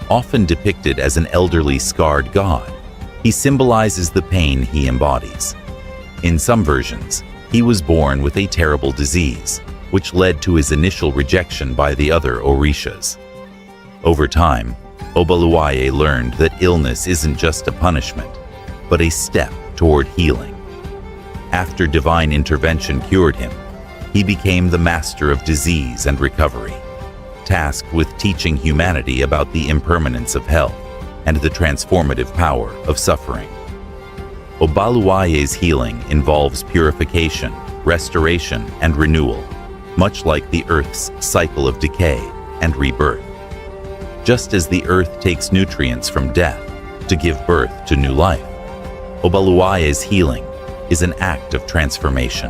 Often depicted as an elderly, scarred god, he symbolizes the pain he embodies. In some versions, he was born with a terrible disease, which led to his initial rejection by the other Orishas. Over time, Obalwaye learned that illness isn't just a punishment, but a step toward healing. After divine intervention cured him, he became the master of disease and recovery, tasked with teaching humanity about the impermanence of health and the transformative power of suffering. Obalwaye's healing involves purification, restoration, and renewal, much like the Earth's cycle of decay and rebirth. Just as the Earth takes nutrients from death to give birth to new life, Obalwaye's healing is an act of transformation.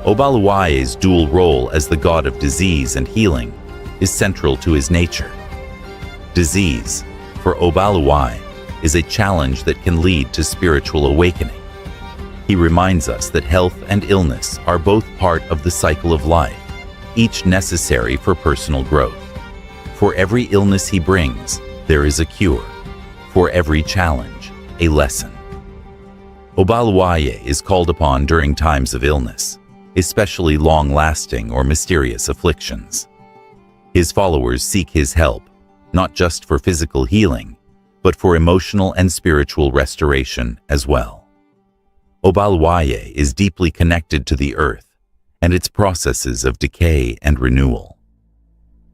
Obalwaye's dual role as the god of disease and healing is central to his nature. Disease, for Obalwaye, is a challenge that can lead to spiritual awakening. He reminds us that health and illness are both part of the cycle of life, each necessary for personal growth. For every illness he brings, there is a cure. For every challenge, a lesson. Obalwaye is called upon during times of illness, especially long-lasting or mysterious afflictions. His followers seek his help, not just for physical healing, but for emotional and spiritual restoration as well. Obalwaye is deeply connected to the earth and its processes of decay and renewal.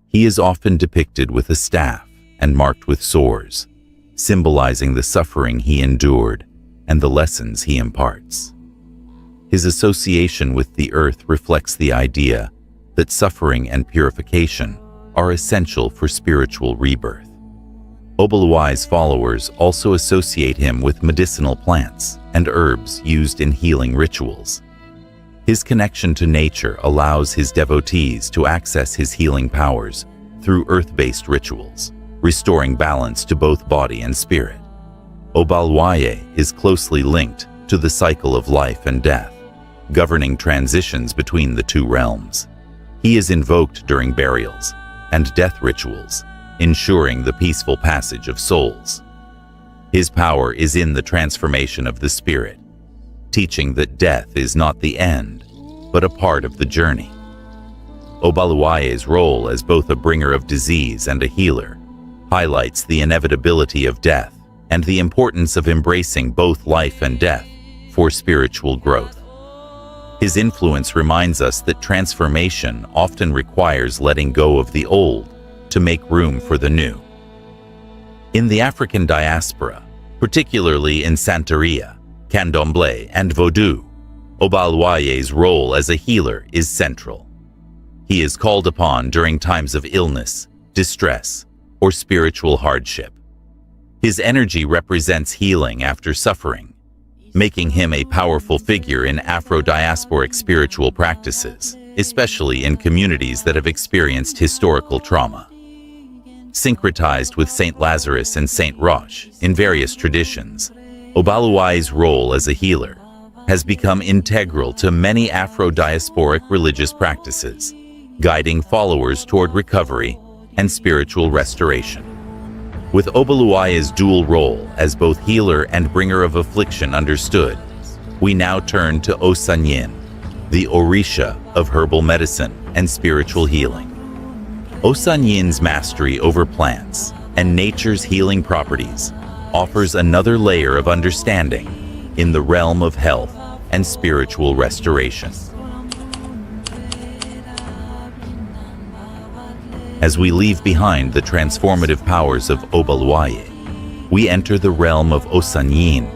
He is often depicted with a staff and marked with sores, symbolizing the suffering he endured and the lessons he imparts. His association with the earth reflects the idea that suffering and purification are essential for spiritual rebirth. Obalwaye's followers also associate him with medicinal plants and herbs used in healing rituals. His connection to nature allows his devotees to access his healing powers through earth-based rituals, restoring balance to both body and spirit. Obalwaye is closely linked to the cycle of life and death, governing transitions between the two realms. He is invoked during burials and death rituals, ensuring the peaceful passage of souls. His power is in the transformation of the spirit, teaching that death is not the end, but a part of the journey. Obalwaye's role as both a bringer of disease and a healer highlights the inevitability of death and the importance of embracing both life and death for spiritual growth. His influence reminds us that transformation often requires letting go of the old to make room for the new. In the African diaspora, particularly in Santeria, Candomblé, and Vodou, Obalwaye's role as a healer is central. He is called upon during times of illness, distress, or spiritual hardship. His energy represents healing after suffering, making him a powerful figure in Afro-diasporic spiritual practices, especially in communities that have experienced historical trauma. Syncretized with Saint Lazarus and Saint Roch in various traditions, Obalwaye's role as a healer has become integral to many Afro-diasporic religious practices, guiding followers toward recovery and spiritual restoration. With Obalwaye's dual role as both healer and bringer of affliction understood, we now turn to Osanyin, the Orisha of herbal medicine and spiritual healing. Osanyin's mastery over plants and nature's healing properties offers another layer of understanding in the realm of health and spiritual restoration. As we leave behind the transformative powers of Obalwaye, we enter the realm of Osanyin,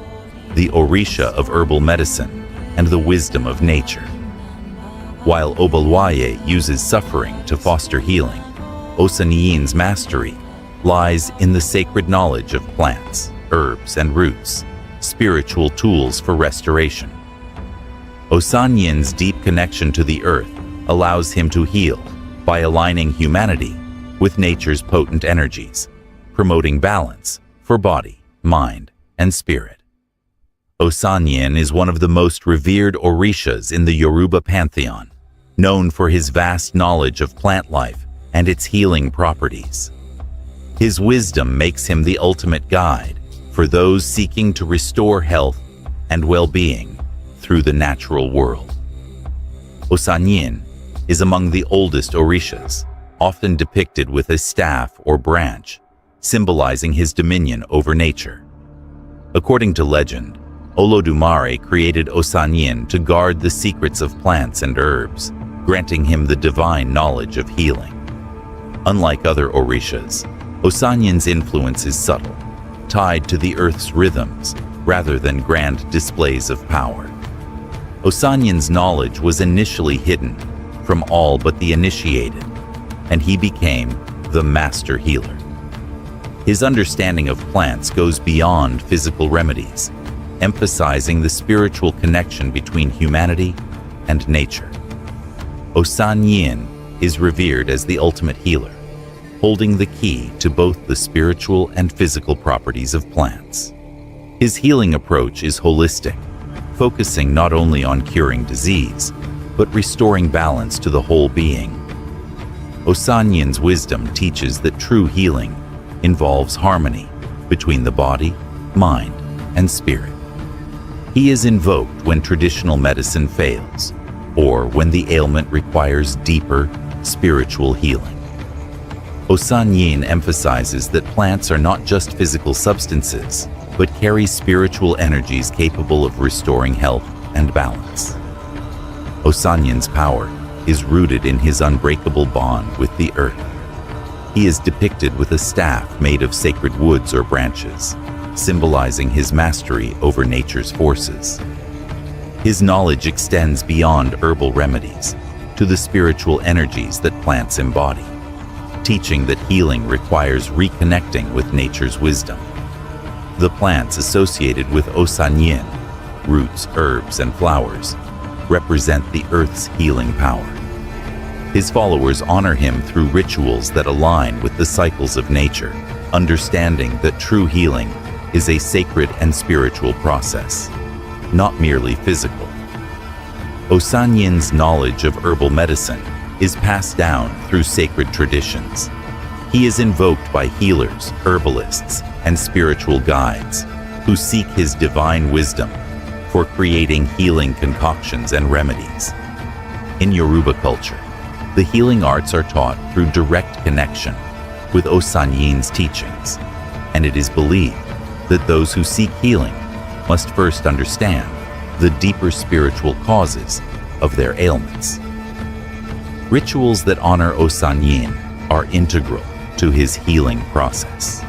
the Orisha of herbal medicine and the wisdom of nature. While Obalwaye uses suffering to foster healing, Osanyin's mastery lies in the sacred knowledge of plants, herbs, and roots, spiritual tools for restoration. Osanyin's deep connection to the earth allows him to heal by aligning humanity with nature's potent energies, promoting balance for body, mind, and spirit. Osanyin is one of the most revered Orishas in the Yoruba pantheon, known for his vast knowledge of plant life and its healing properties. His wisdom makes him the ultimate guide for those seeking to restore health and well-being through the natural world. Osanyin is among the oldest Orishas, often depicted with a staff or branch, symbolizing his dominion over nature. According to legend, Olodumare created Osanyin to guard the secrets of plants and herbs, granting him the divine knowledge of healing. Unlike other Orishas, Osanyin's influence is subtle, tied to the earth's rhythms rather than grand displays of power. Osanyin's knowledge was initially hidden from all but the initiated, and he became the master healer. His understanding of plants goes beyond physical remedies, emphasizing the spiritual connection between humanity and nature. Osanyin is revered as the ultimate healer, holding the key to both the spiritual and physical properties of plants. His healing approach is holistic, focusing not only on curing disease, but restoring balance to the whole being. Osanyin's wisdom teaches that true healing involves harmony between the body, mind, and spirit. He is invoked when traditional medicine fails, or when the ailment requires deeper spiritual healing. Osanyin emphasizes that plants are not just physical substances, but carry spiritual energies capable of restoring health and balance. Osanyin's power is rooted in his unbreakable bond with the earth. He is depicted with a staff made of sacred woods or branches, symbolizing his mastery over nature's forces. His knowledge extends beyond herbal remedies to the spiritual energies that plants embody, teaching that healing requires reconnecting with nature's wisdom. The plants associated with Osanyin, roots, herbs, and flowers, represent the Earth's healing power. His followers honor him through rituals that align with the cycles of nature, understanding that true healing is a sacred and spiritual process, not merely physical. Osanyin's knowledge of herbal medicine is passed down through sacred traditions. He is invoked by healers, herbalists, and spiritual guides who seek his divine wisdom for creating healing concoctions and remedies. In Yoruba culture, the healing arts are taught through direct connection with Osanyin's teachings, and it is believed that those who seek healing must first understand the deeper spiritual causes of their ailments. Rituals that honor Osanyin are integral to his healing process.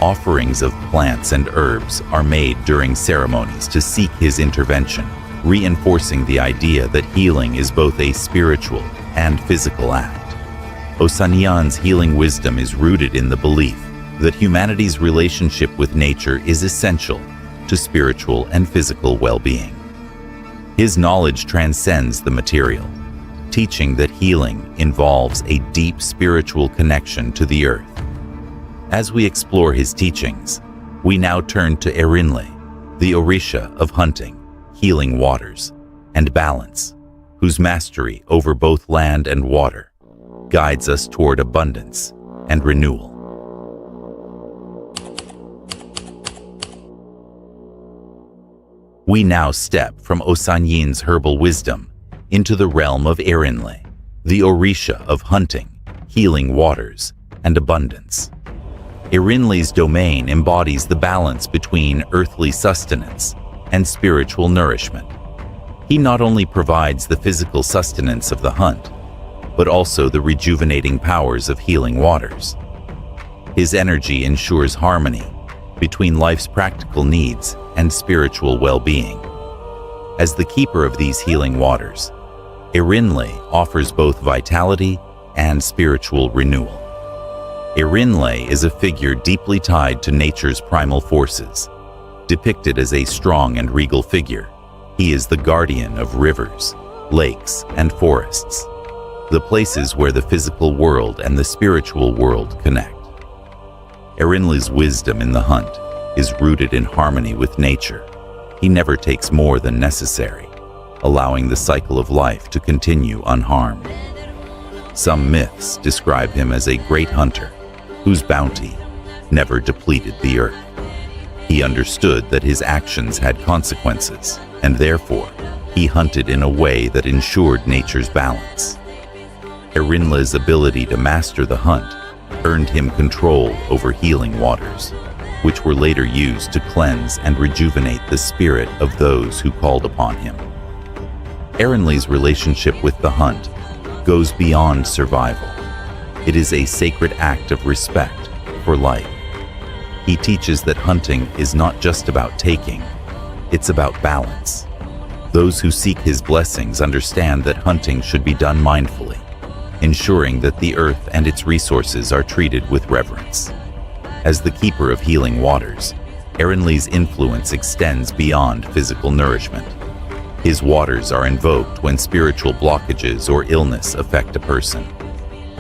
Offerings of plants and herbs are made during ceremonies to seek his intervention, reinforcing the idea that healing is both a spiritual and physical act. Osanyan's healing wisdom is rooted in the belief that humanity's relationship with nature is essential to spiritual and physical well-being. His knowledge transcends the material, teaching that healing involves a deep spiritual connection to the earth. As we explore his teachings, we now turn to Erinle, the Orisha of hunting, healing waters, and balance, whose mastery over both land and water guides us toward abundance and renewal. We now step from Osanyin's herbal wisdom into the realm of Erinle, the Orisha of hunting, healing waters, and abundance. Erinle's domain embodies the balance between earthly sustenance and spiritual nourishment. He not only provides the physical sustenance of the hunt, but also the rejuvenating powers of healing waters. His energy ensures harmony between life's practical needs and spiritual well-being. As the keeper of these healing waters, Erinle offers both vitality and spiritual renewal. Erinle is a figure deeply tied to nature's primal forces. Depicted as a strong and regal figure, he is the guardian of rivers, lakes, and forests, the places where the physical world and the spiritual world connect. Erinle's wisdom in the hunt is rooted in harmony with nature. He never takes more than necessary, allowing the cycle of life to continue unharmed. Some myths describe him as a great hunter whose bounty never depleted the earth. He understood that his actions had consequences, and therefore he hunted in a way that ensured nature's balance. Erinle's ability to master the hunt earned him control over healing waters, which were later used to cleanse and rejuvenate the spirit of those who called upon him. Erinle's relationship with the hunt goes beyond survival. It is a sacred act of respect for life. He teaches that hunting is not just about taking, it's about balance. Those who seek his blessings understand that hunting should be done mindfully, ensuring that the earth and its resources are treated with reverence. As the keeper of healing waters, Erinle's influence extends beyond physical nourishment. His waters are invoked when spiritual blockages or illness affect a person.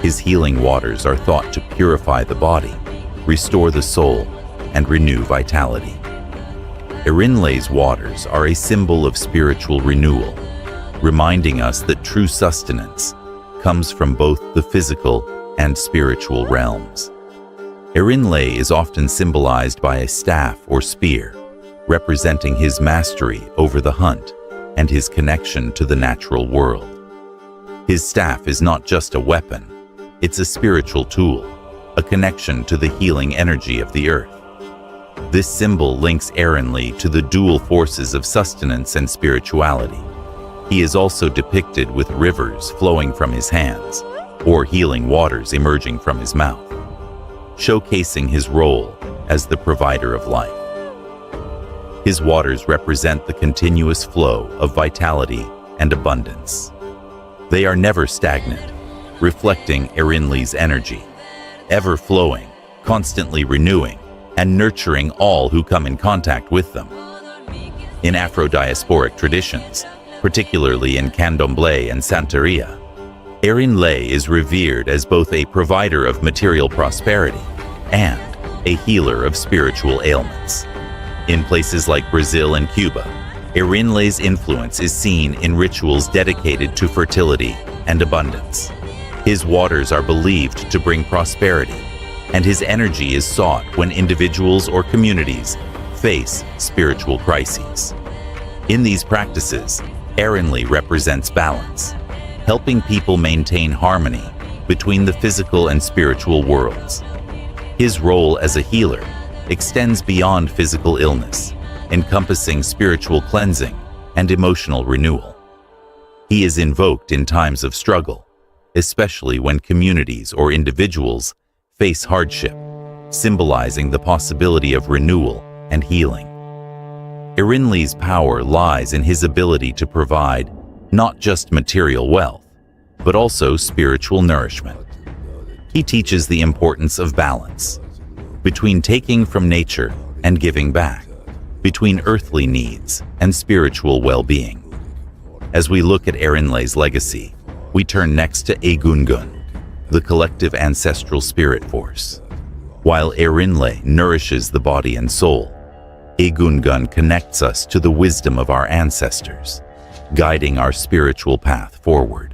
His healing waters are thought to purify the body, restore the soul, and renew vitality. Erinle's waters are a symbol of spiritual renewal, reminding us that true sustenance comes from both the physical and spiritual realms. Erinle is often symbolized by a staff or spear, representing his mastery over the hunt and his connection to the natural world. His staff is not just a weapon, it's a spiritual tool, a connection to the healing energy of the earth. This symbol links Erinle to the dual forces of sustenance and spirituality. He is also depicted with rivers flowing from his hands, or healing waters emerging from his mouth, showcasing his role as the provider of life. His waters represent the continuous flow of vitality and abundance. They are never stagnant, reflecting Erinle's energy, ever flowing, constantly renewing, and nurturing all who come in contact with them. In Afro-diasporic traditions, particularly in Candomblé and Santeria. Erinle is revered as both a provider of material prosperity and a healer of spiritual ailments. In places like Brazil and Cuba, Erinle's influence is seen in rituals dedicated to fertility and abundance. His waters are believed to bring prosperity, and his energy is sought when individuals or communities face spiritual crises. In these practices, Erinle represents balance, helping people maintain harmony between the physical and spiritual worlds. His role as a healer extends beyond physical illness, encompassing spiritual cleansing and emotional renewal. He is invoked in times of struggle, especially when communities or individuals face hardship, symbolizing the possibility of renewal and healing. Erinle's power lies in his ability to provide not just material wealth, but also spiritual nourishment. He teaches the importance of balance between taking from nature and giving back, between earthly needs and spiritual well-being. As we look at Erinle's legacy, we turn next to Egungun, the collective ancestral spirit force. While Erinle nourishes the body and soul, Egungun connects us to the wisdom of our ancestors, guiding our spiritual path forward.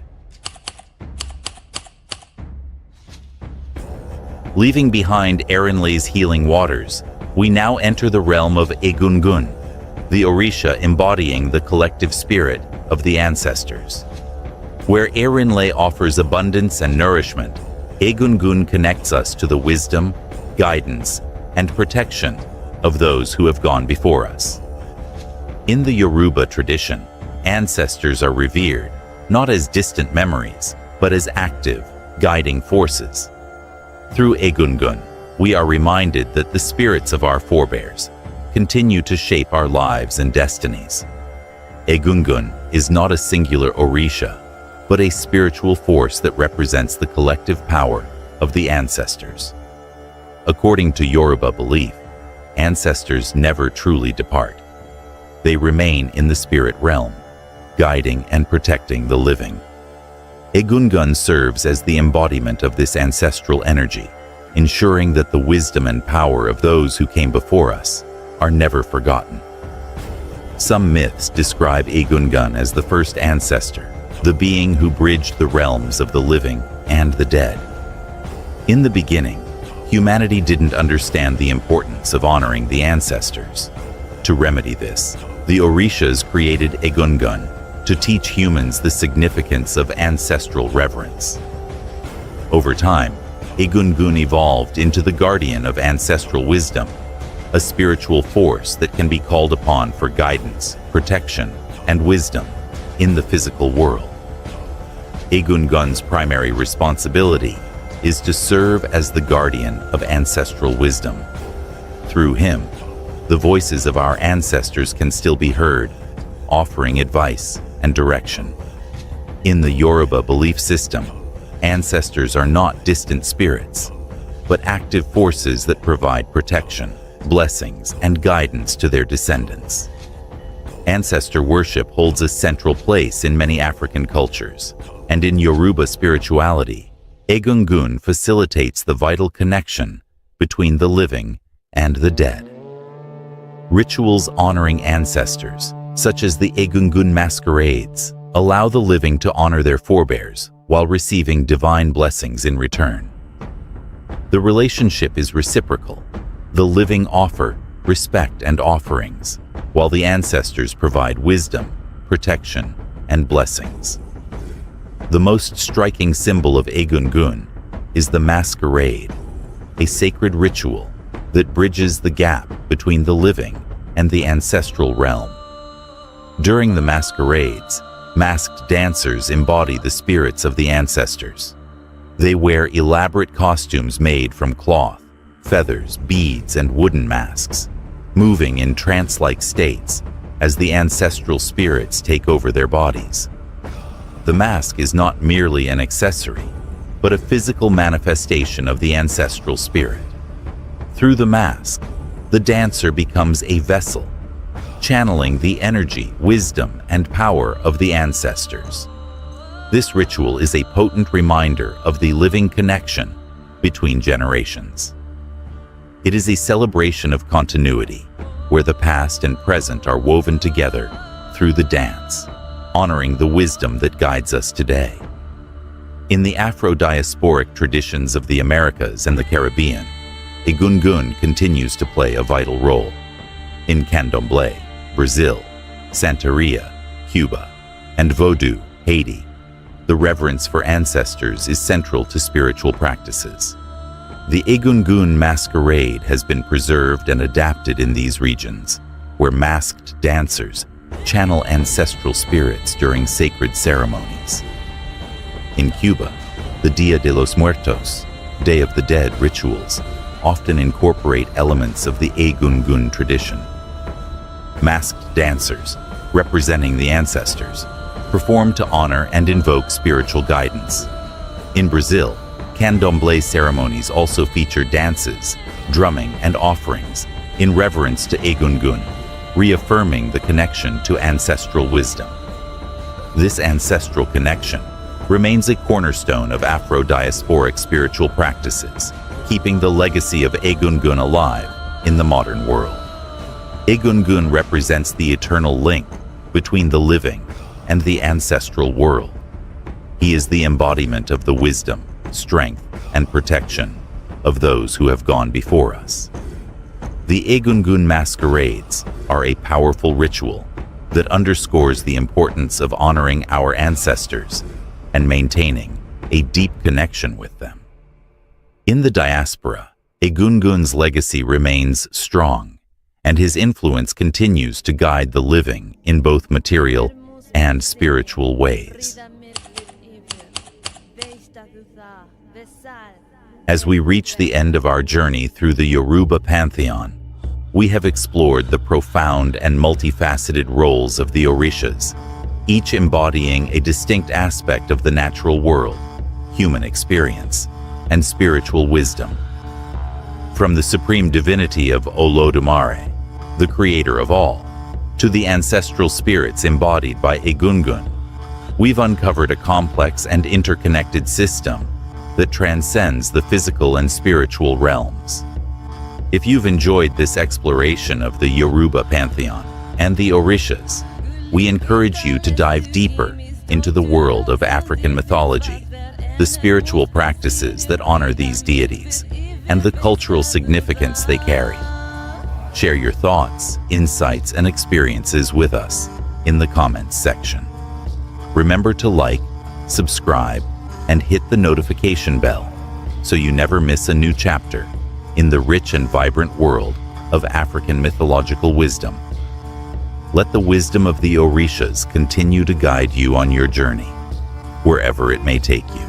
Leaving behind Erinle's healing waters, we now enter the realm of Egungun, the Orisha embodying the collective spirit of the ancestors. Where Erinle offers abundance and nourishment, Egungun connects us to the wisdom, guidance, and protection of those who have gone before us. In the Yoruba tradition, ancestors are revered not as distant memories, but as active, guiding forces. Through Egungun, we are reminded that the spirits of our forebears continue to shape our lives and destinies. Egungun is not a singular Orisha, but a spiritual force that represents the collective power of the ancestors. According to Yoruba belief, ancestors never truly depart. They remain in the spirit realm, guiding and protecting the living. Egungun serves as the embodiment of this ancestral energy, ensuring that the wisdom and power of those who came before us are never forgotten. Some myths describe Egungun as the first ancestor, the being who bridged the realms of the living and the dead. In the beginning, humanity didn't understand the importance of honoring the ancestors. To remedy this, the Orishas created Egungun to teach humans the significance of ancestral reverence. Over time, Egungun evolved into the guardian of ancestral wisdom, a spiritual force that can be called upon for guidance, protection, and wisdom in the physical world. Egungun's primary responsibility is to serve as the guardian of ancestral wisdom. Through him, the voices of our ancestors can still be heard, offering advice and direction. In the Yoruba belief system, ancestors are not distant spirits, but active forces that provide protection, blessings, and guidance to their descendants. Ancestor worship holds a central place in many African cultures, and in Yoruba spirituality, Egungun facilitates the vital connection between the living and the dead. Rituals honoring ancestors, such as the Egungun masquerades, allow the living to honor their forebears while receiving divine blessings in return. The relationship is reciprocal. The living offer respect and offerings, while the ancestors provide wisdom, protection, and blessings. The most striking symbol of Egungun is the masquerade, a sacred ritual that bridges the gap between the living and the ancestral realm. During the masquerades, masked dancers embody the spirits of the ancestors. They wear elaborate costumes made from cloth, feathers, beads, and wooden masks, moving in trance-like states as the ancestral spirits take over their bodies. The mask is not merely an accessory, but a physical manifestation of the ancestral spirit. Through the mask, the dancer becomes a vessel, channeling the energy, wisdom, and power of the ancestors. This ritual is a potent reminder of the living connection between generations. It is a celebration of continuity, where the past and present are woven together through the dance, honoring the wisdom that guides us today. In the Afro-diasporic traditions of the Americas and the Caribbean, Egungun continues to play a vital role. In Candomblé, Brazil, Santeria, Cuba, and Vodou, Haiti, the reverence for ancestors is central to spiritual practices. The Egungun masquerade has been preserved and adapted in these regions, where masked dancers channel ancestral spirits during sacred ceremonies. In Cuba, the Dia de los Muertos, Day of the Dead rituals, often incorporate elements of the Egungun tradition. Masked dancers, representing the ancestors, perform to honor and invoke spiritual guidance. In Brazil, Candomblé ceremonies also feature dances, drumming, and offerings in reverence to Egungun, reaffirming the connection to ancestral wisdom. This ancestral connection remains a cornerstone of Afro-diasporic spiritual practices, keeping the legacy of Egungun alive in the modern world. Egungun represents the eternal link between the living and the ancestral world. He is the embodiment of the wisdom, strength, and protection of those who have gone before us. The Egungun masquerades are a powerful ritual that underscores the importance of honoring our ancestors and maintaining a deep connection with them. In the diaspora, Egungun's legacy remains strong, and his influence continues to guide the living in both material and spiritual ways. As we reach the end of our journey through the Yoruba pantheon, we have explored the profound and multifaceted roles of the Orishas, each embodying a distinct aspect of the natural world, human experience, and spiritual wisdom. From the supreme divinity of Olodumare, the creator of all, to the ancestral spirits embodied by Egungun, we've uncovered a complex and interconnected system that transcends the physical and spiritual realms. If you've enjoyed this exploration of the Yoruba pantheon and the Orishas, we encourage you to dive deeper into the world of African mythology, the spiritual practices that honor these deities, and the cultural significance they carry. Share your thoughts, insights, and experiences with us in the comments section. Remember to like, subscribe, and hit the notification bell so you never miss a new chapter in the rich and vibrant world of African mythological wisdom. Let the wisdom of the Orishas continue to guide you on your journey, wherever it may take you.